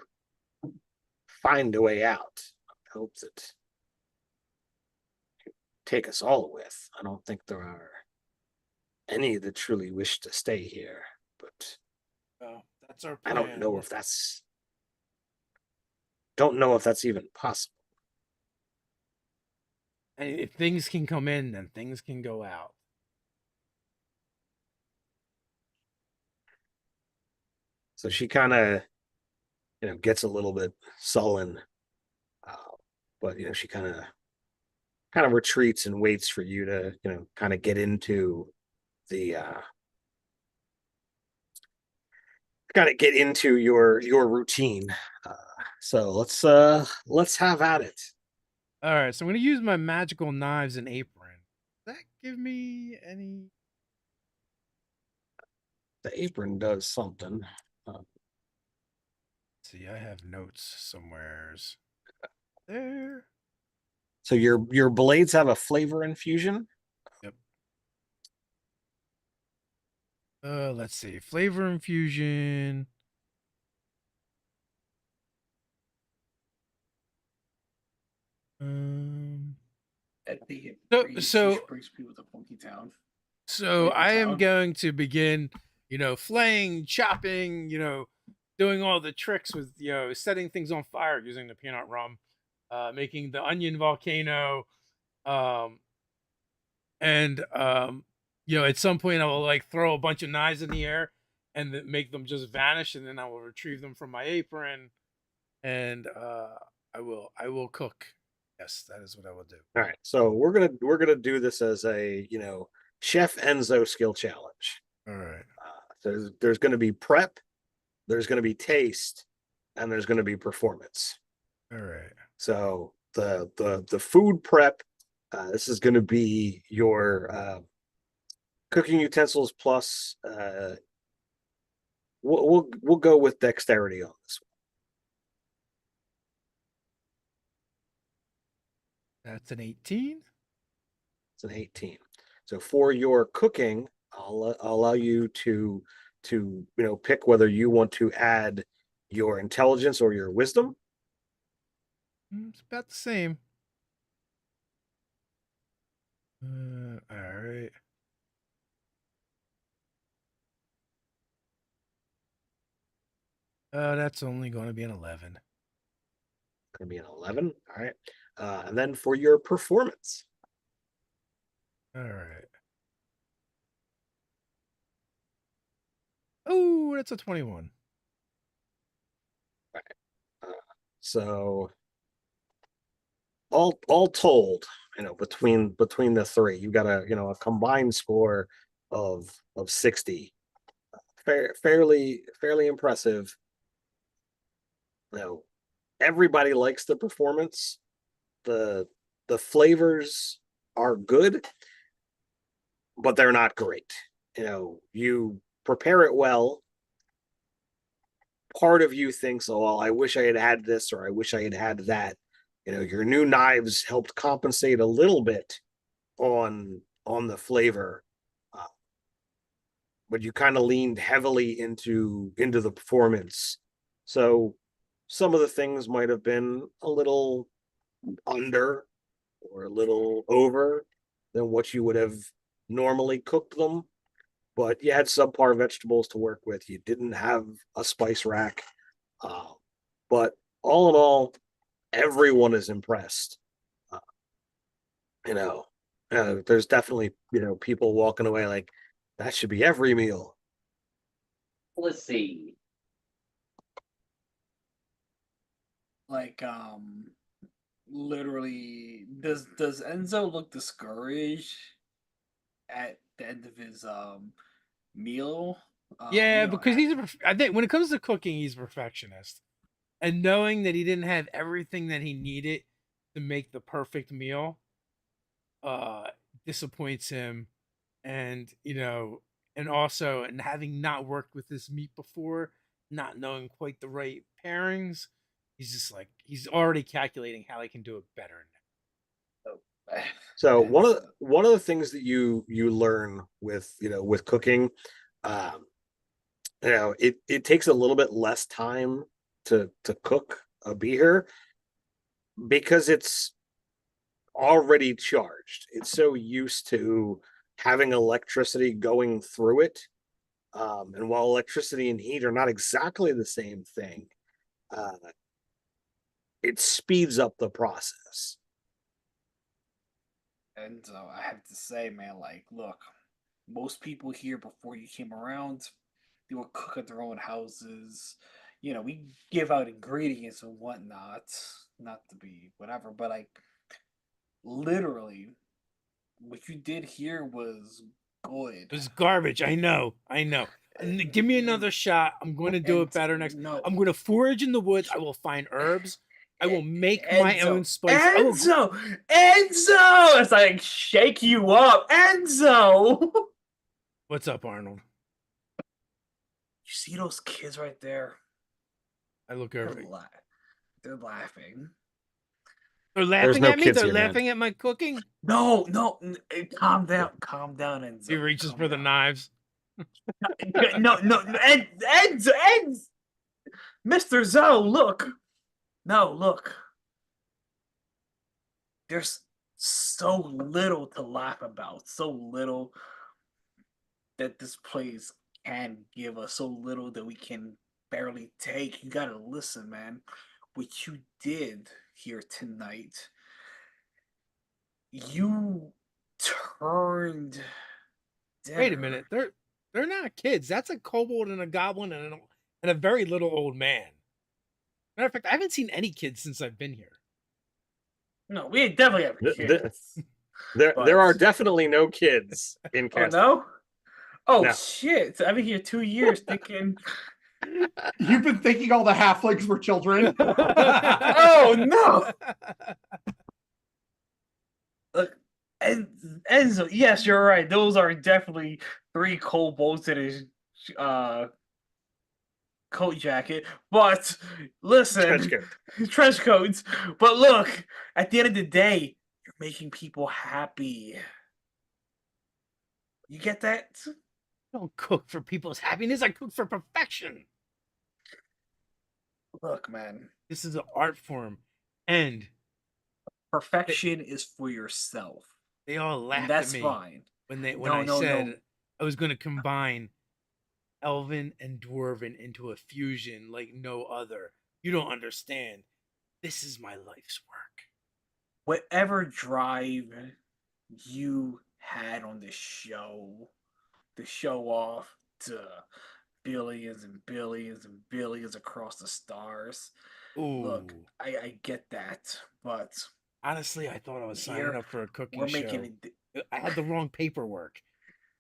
find a way out, I hope that you take us all with. I don't think there are any that truly wish to stay here, but Oh, that's our I plan. don't know if that's even possible. And if things can come in, then things can go out. So she kind of, gets a little bit sullen, uh, but she kind of retreats and waits for you to, kind of get into the your routine. Uh, so let's have at it. All right, so I'm going to use my magical knives and apron. Does that give me any? The apron does something. See, I have notes somewheres. There. So your blades have a flavor infusion. Yep. Let's see. Flavor infusion. Um. At the So which brings me with a funky town. So Flavor I am Town. going to begin, flaying, chopping, doing all the tricks with, setting things on fire using the peanut rum, making the onion volcano, um, and at some point I will like throw a bunch of knives in the air and then make them just vanish, and then I will retrieve them from my apron, and I will cook. Yes, that is what I will do. All right. So we're gonna do this as a Chef Enzo skill challenge. All right. So there's going to be prep, there's going to be taste, and there's going to be performance. All right. So the food prep, this is going to be your cooking utensils plus. We'll go with dexterity on this one. That's an 18. It's an 18. So for your cooking, I'll allow you to pick whether you want to add your intelligence or your wisdom. It's about the same. All right. That's only going to be an 11. Going to be an 11. All right. And then for your performance. All right. Oh, that's a 21. All right. So all told, between the three, you got a combined score of 60. Fairly impressive. Everybody likes the performance. The flavors are good, but they're not great. You prepare it well. Part of you thinks, oh, well, I wish I had had this, or I wish I had had that. Your new knives helped compensate a little bit on the flavor, but you kind of leaned heavily into the performance. So some of the things might have been a little under or a little over than what you would have normally cooked them, but you had subpar vegetables to work with. You didn't have a spice rack, but all in all, everyone is impressed. Uh, there's definitely people walking away like that should be every meal. Let's see. Like literally, does Enzo look discouraged at the end of his meal? Yeah, Meal because at, I think when it comes to cooking, he's a perfectionist. And knowing that he didn't have everything that he needed to make the perfect meal, uh, disappoints him. And, and also, and having not worked with this meat before, not knowing quite the right pairings, he's just like, he's already calculating how he can do it better. So and one of the things that you learn with with cooking, um, it takes a little bit less time to cook a beer because it's already charged. It's so used to having electricity going through it. And while electricity and heat are not exactly the same thing, uh, it speeds up the process. And I have to say, man, like, look, most people here before you came around, they would cook at their own houses. You know, we give out ingredients and whatnot, not to be whatever, but like, literally, what you did here was good. It was garbage. I know. I know. Give me another shot. I'm going to do And it better next. no, I'm going to forage in the woods. I will find herbs. I will make my Enzo, own spice. I will. Enzo! It's like shake you up, Enzo. What's up, Arnold? You see those kids right there? I look They're, over. la- they're laughing. They're There's laughing no at me. kids They're here, man. laughing at my cooking. No, calm down, Enzo. He reaches Calm for the down. knives. No, Enzo, Mr. Zoe, look. No, look. There's so little to laugh about, so little that this place can give us, so little that we can barely take. You gotta listen, man. What you did here tonight, you turned Wait a dinner. minute. They're not kids. That's a kobold and a goblin and a very little old man. Matter of fact, I haven't seen any kids since I've been here. No, we definitely have kids. There are definitely no kids in Oh Castle. no? Oh No. shit! I've been here 2 years thinking. You've been thinking all the halflings were children. Oh no! Look, Enzo, yes, you're right. Those are definitely 3 kobolds in his uh coat jacket. But listen, Trench coat. trench coats. But look, at the end of the day, you're making people happy. You get that? I don't cook for people's happiness. I cook for perfection. Look, man. This is an art form, and Perfection is for yourself. they all And laughed at that's me fine. when No, I no, said no. I was going to combine Elven and Dwarven into a fusion like no other. You don't understand. This is my life's work. Whatever drive you had on this show to show off to billions and billions and billions across the stars. Look, Ooh. I get that, but Honestly, I thought I was signing here up for a cooking we're show. making it. I had the wrong paperwork.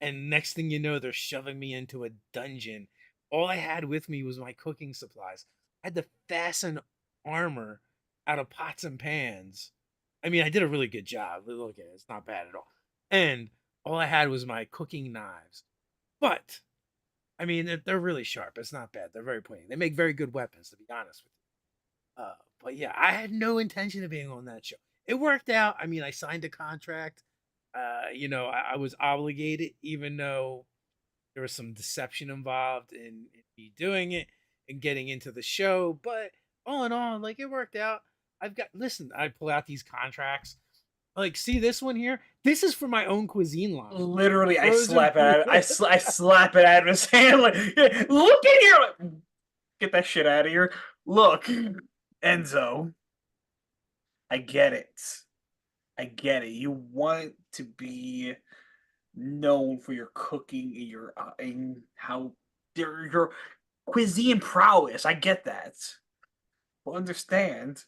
And next thing you know, they're shoving me into a dungeon. All I had with me was my cooking supplies. I had to fasten armor out of pots and pans. I mean, I did a really good job. Look at it, it's not bad at all. And all I had was my cooking knives. But, I mean, they're really sharp. It's not bad. They're very pointy. They make very good weapons, to be honest with you. But yeah, I had no intention of being on that show. It worked out. I mean, I signed a contract. I was obligated, even though there was some deception involved in me doing it and getting into the show. But all in all, like it worked out. Listen, I pull out these contracts. Like, see this one here? This is for my own cuisine line. Literally, I Frozen slap it out. food. I slap it out of his hand. Like, look at here! Like, get that shit out of here. Look, Enzo. I get it. I get it. You want to be known for your cooking and your and how your cuisine prowess. I get that. But understand,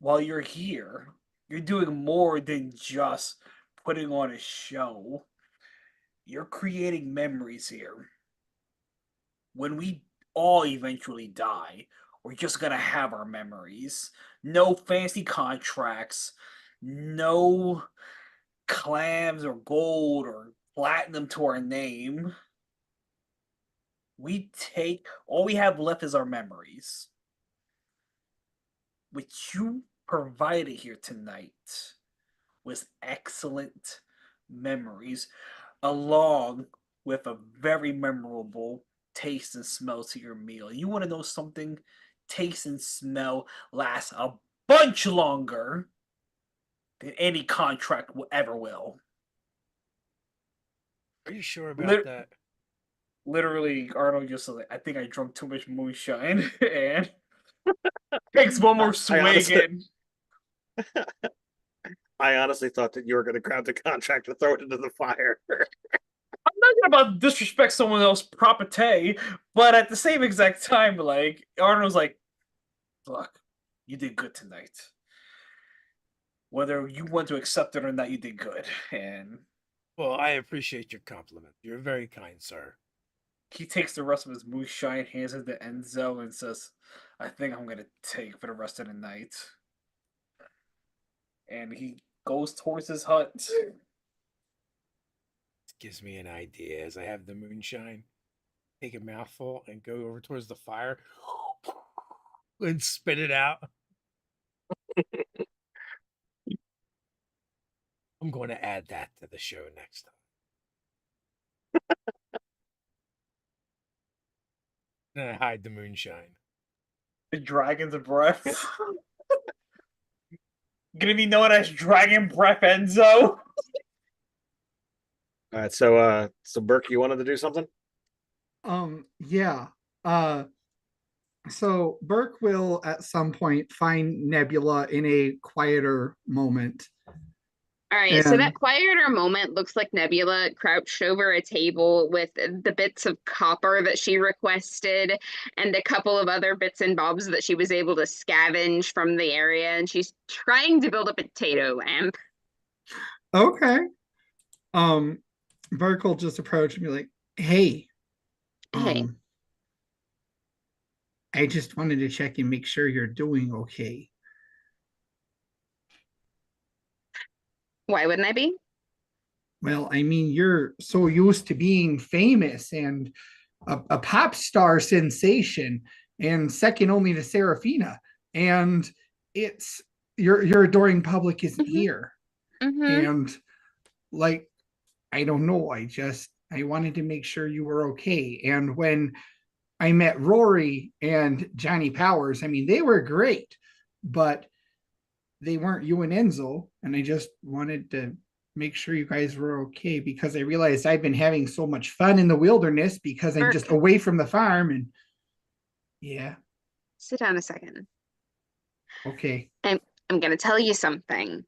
while you're here, you're doing more than just putting on a show. You're creating memories here. When we all eventually die, we're just gonna have our memories. No fancy contracts, no clams or gold or platinum to our name. We take all we have left is our memories, which you provided here tonight was excellent memories, along with a very memorable taste and smell to your meal. You want to know something? Taste and smell lasts a bunch longer than any contract will ever will. Are you sure about Lit- that? Literally, Arnold just like, I think I drunk too much moonshine and takes one more swig and I honestly thought that you were going to grab the contract and throw it into the fire. I'm not gonna about disrespect someone else's property, but at the same exact time, like Arnold's like, look, you did good tonight. Whether you want to accept it or not, you did good. And Well, I appreciate your compliment. You're very kind, sir. he takes the rest of his moonshine, hands it to Enzo, and says, I think I'm gonna take for the rest of the night. And he goes towards his hut. This gives me an idea as I have the moonshine. Take a mouthful and go over towards the fire and spit it out. I'm going to add that to the show next time. Then I hide the moonshine. The dragon's breath. Gonna be known as Dragon Breath Enzo. All right, so Burke, you wanted to do something? Yeah. So Burke will at some point find Nebula in a quieter moment. All right, so that And quieter moment looks like Nebula crouched over a table with the bits of copper that she requested and a couple of other bits and bobs that she was able to scavenge from the area, and she's trying to build a potato lamp. okay. Burke will just approach and be like, hey, Hey, I just wanted to check and make sure you're doing okay. why wouldn't I be? Well, I mean, you're so used to being famous and a pop star sensation and second only to Serafina. And it's your adoring public isn't Mm-hmm. here. Mm-hmm. And like, I don't know. I wanted to make sure you were okay. And when I met Rory and Johnny Powers, I mean, they were great, but they weren't you and Enzo. And I just wanted to make sure you guys were okay because I realized I've been having so much fun in the wilderness because I'm just Burke, away from the farm. And yeah, sit down a second. okay. I'm gonna tell you something,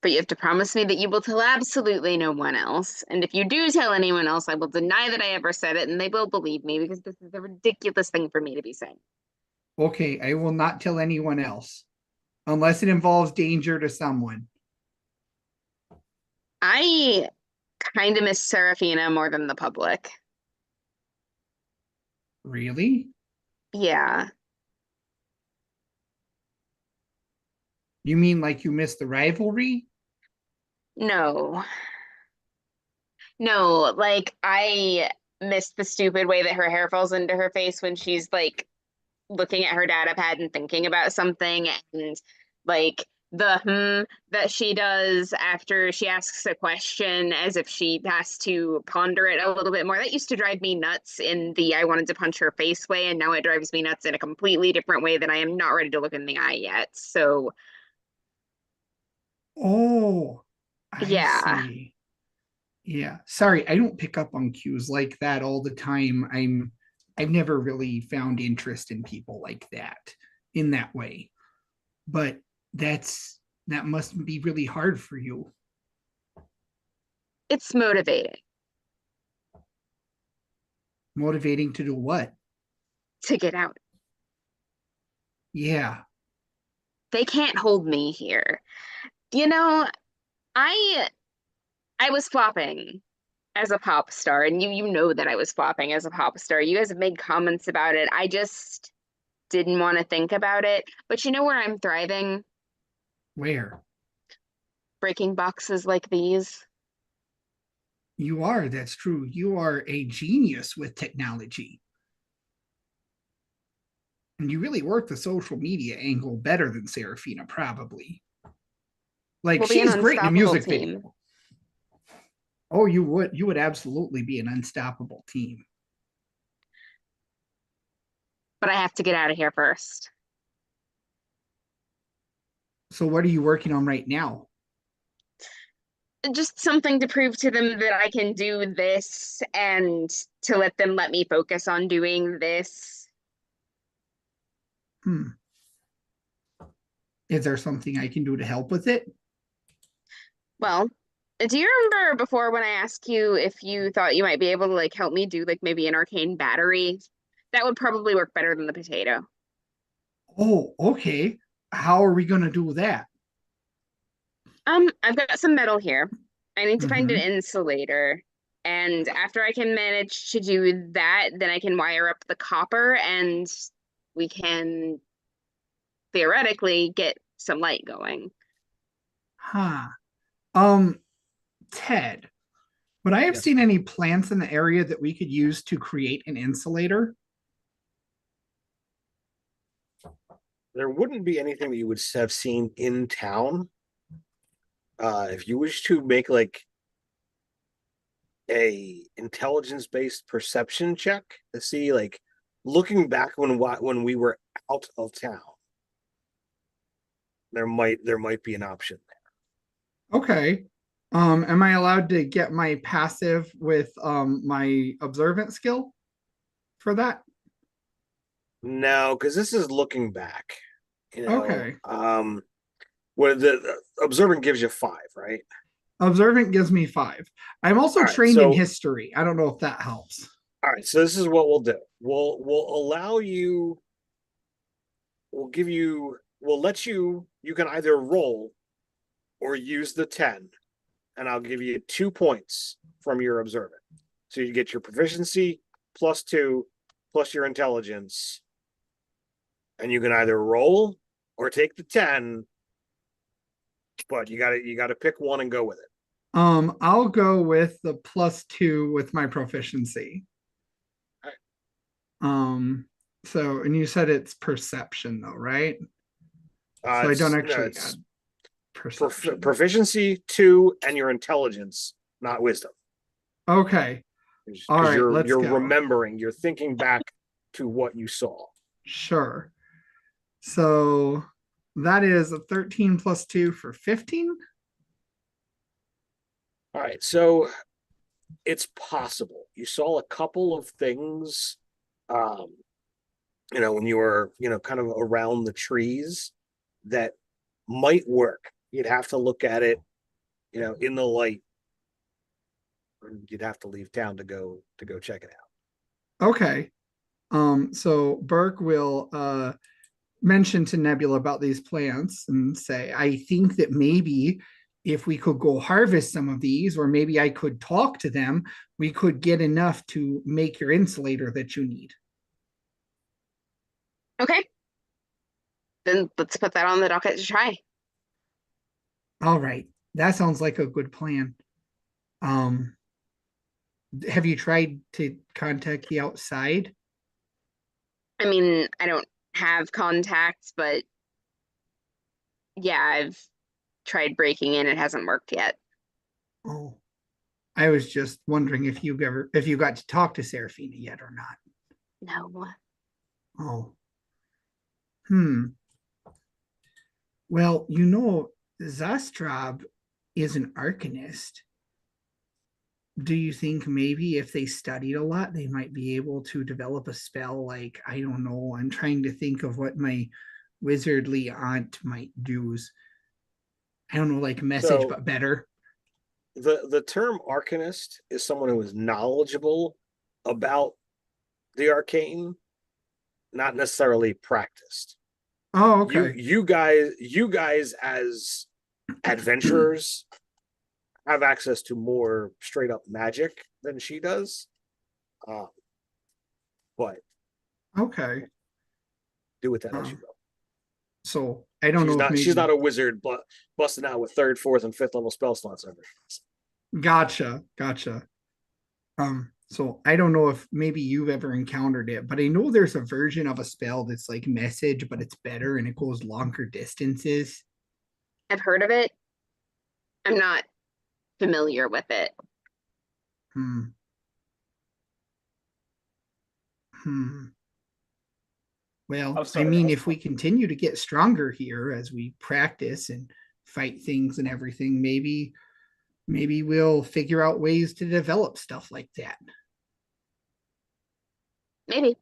but you have to promise me that you will tell absolutely no one else. And if you do tell anyone else, I will deny that I ever said it, and they will believe me because this is a ridiculous thing for me to be saying. Okay, I will not tell anyone else unless it involves danger to someone. I kind of miss Serafina more than the public. Really? Yeah. You mean like you missed the rivalry? No. No, like I miss the stupid way that her hair falls into her face when she's like looking at her data pad and thinking about something, and like the that she does after she asks a question as if she has to ponder it a little bit more. That used to drive me nuts in the I wanted to punch her face way, and now it drives me nuts in a completely different way that I am not ready to look in the eye yet. So Oh, I yeah. see. Yeah. Sorry, I don't pick up on cues like that all the time. I've never really found interest in people like that in that way. But that must be really hard for you. It's motivating Motivating to do what? to get out. Yeah. They can't hold me here. You know, I I was flopping as a pop star, and you know that I was flopping as a pop star. You guys have made comments about it. I just didn't want to think about it. But you know where I'm thriving? Where? Breaking boxes like these. You are, that's true. You are a genius with technology. And you really work the social media angle better than Serafina, probably. Like, We'll be an she's great in a unstoppable music team. video. Oh, you would absolutely be an unstoppable team. But I have to get out of here first. So what are you working on right now? Just something to prove to them that I can do this and to let them let me focus on doing this. Hmm. Is there something I can do to help with it? Well, do you remember before when I asked you if you thought you might be able to like help me do like maybe an arcane battery? That would probably work better than the potato. Oh, okay. How are we going to do that? I've got some metal here. I need to find an Mm-hmm. insulator. And after I can manage to do that, then I can wire up the copper and we can theoretically get some light going. Huh. Um, Ted, would I have Yes. seen any plants in the area that we could use to create an insulator? There wouldn't be anything that you would have seen in town. If you wish to make like a intelligence-based perception check to see, like, looking back when we were out of town, there might be an option there. Okay. Am I allowed to get my passive with my observant skill for that? No, because this is looking back. Okay. What the observant gives you 5, right? Observant gives me 5. I'm also All right, trained in so history. I don't know if that helps. all right, so this is what we'll do. We'll allow you. We'll let you. You can either roll or use the 10, and I'll give you 2 points from your observant. So you get your proficiency +2 plus your intelligence, and you can either roll or take the 10, but you gotta pick one and go with it. I'll go with the +2 with my proficiency. All right. So and you said it's perception though, right? So I don't actually add perception. Proficiency 2 and your intelligence, not wisdom. Okay. All Because right, let's you're go. remembering, you're thinking back to what you saw. Sure. So that is a 13 plus 2 for 15. All right, so it's possible you saw a couple of things, when you were, kind of around the trees that might work. You'd have to look at it, in the light. You'd have to leave town to go check it out. Okay. So Burke will mention to Nebula about these plants and say, I think that maybe if we could go harvest some of these, or maybe I could talk to them, we could get enough to make your insulator that you need. Okay. Then let's put that on the docket to try. All right. That sounds like a good plan. Have you tried to contact the outside? I mean, I don't have contacts, but yeah, I've tried breaking in. It hasn't worked yet. Oh, I was just wondering if you got to talk to Serafina yet or not. No. Oh. Well, Zastrab is an arcanist. Do you think maybe if they studied a lot, they might be able to develop a spell like, I don't know, I'm trying to think of what my wizardly aunt might do. I don't know, like message, So but better. the term arcanist is someone who is knowledgeable about the arcane, not necessarily practiced. Oh, okay. You guys as adventurers have access to more straight up magic than she does. But Okay. do with that as Uh, you will. so I don't know if maybe She's not a wizard, but busting out with third, fourth, and fifth level spell slots ever. Gotcha. So I don't know if maybe you've ever encountered it, but I know there's a version of a spell that's like message, but it's better and it goes longer distances. I've heard of it. I'm not familiar with it. Hmm. Hmm. Well, I'm I sorry. mean, if we continue to get stronger here as we practice and fight things and everything, maybe we'll figure out ways to develop stuff like that. Maybe.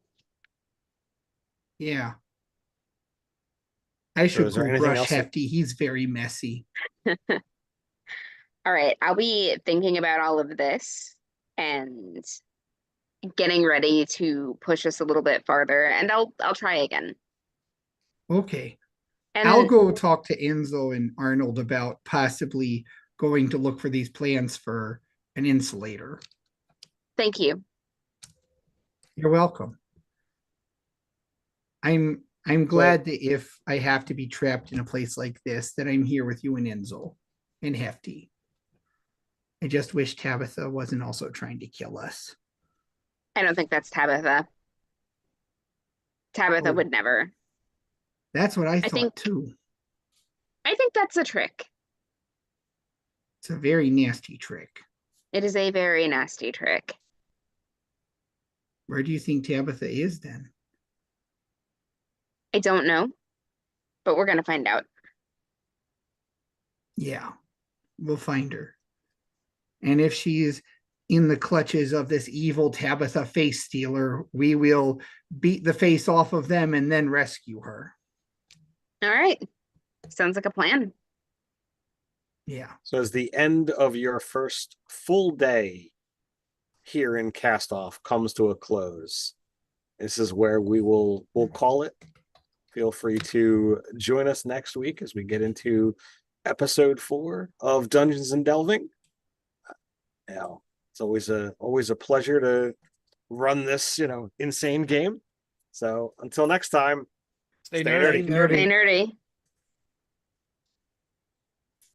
Yeah. I So should is there go anything brush else that- Hefty. He's very messy. All right. I'll be thinking about all of this and getting ready to push us a little bit farther, and I'll try again. Okay. And I'll go talk to Enzo and Arnold about possibly going to look for these plans for an insulator. thank you. You're welcome. I'm glad that if I have to be trapped in a place like this, that I'm here with you and Enzo and Hefty. I just wish Tabitha wasn't also trying to kill us. I don't think that's Tabitha. Tabitha Oh. would never. That's what I thought think- too. I think that's a trick. It's a very nasty trick. It is a very nasty trick. Where do you think Tabitha is then? I don't know, but we're going to find out. Yeah, we'll find her. And if she's in the clutches of this evil Tabitha face stealer, we will beat the face off of them and then rescue her. All right. Sounds like a plan. Yeah. So as the end of your first full day here in Castoff comes to a close, this is where we'll call it. Feel free to join us next week as we get into episode 4 of Dungeons and Delving. Now, it's always a pleasure to run this, insane game. So until next time, Stay Stay nerdy. nerdy. Stay nerdy.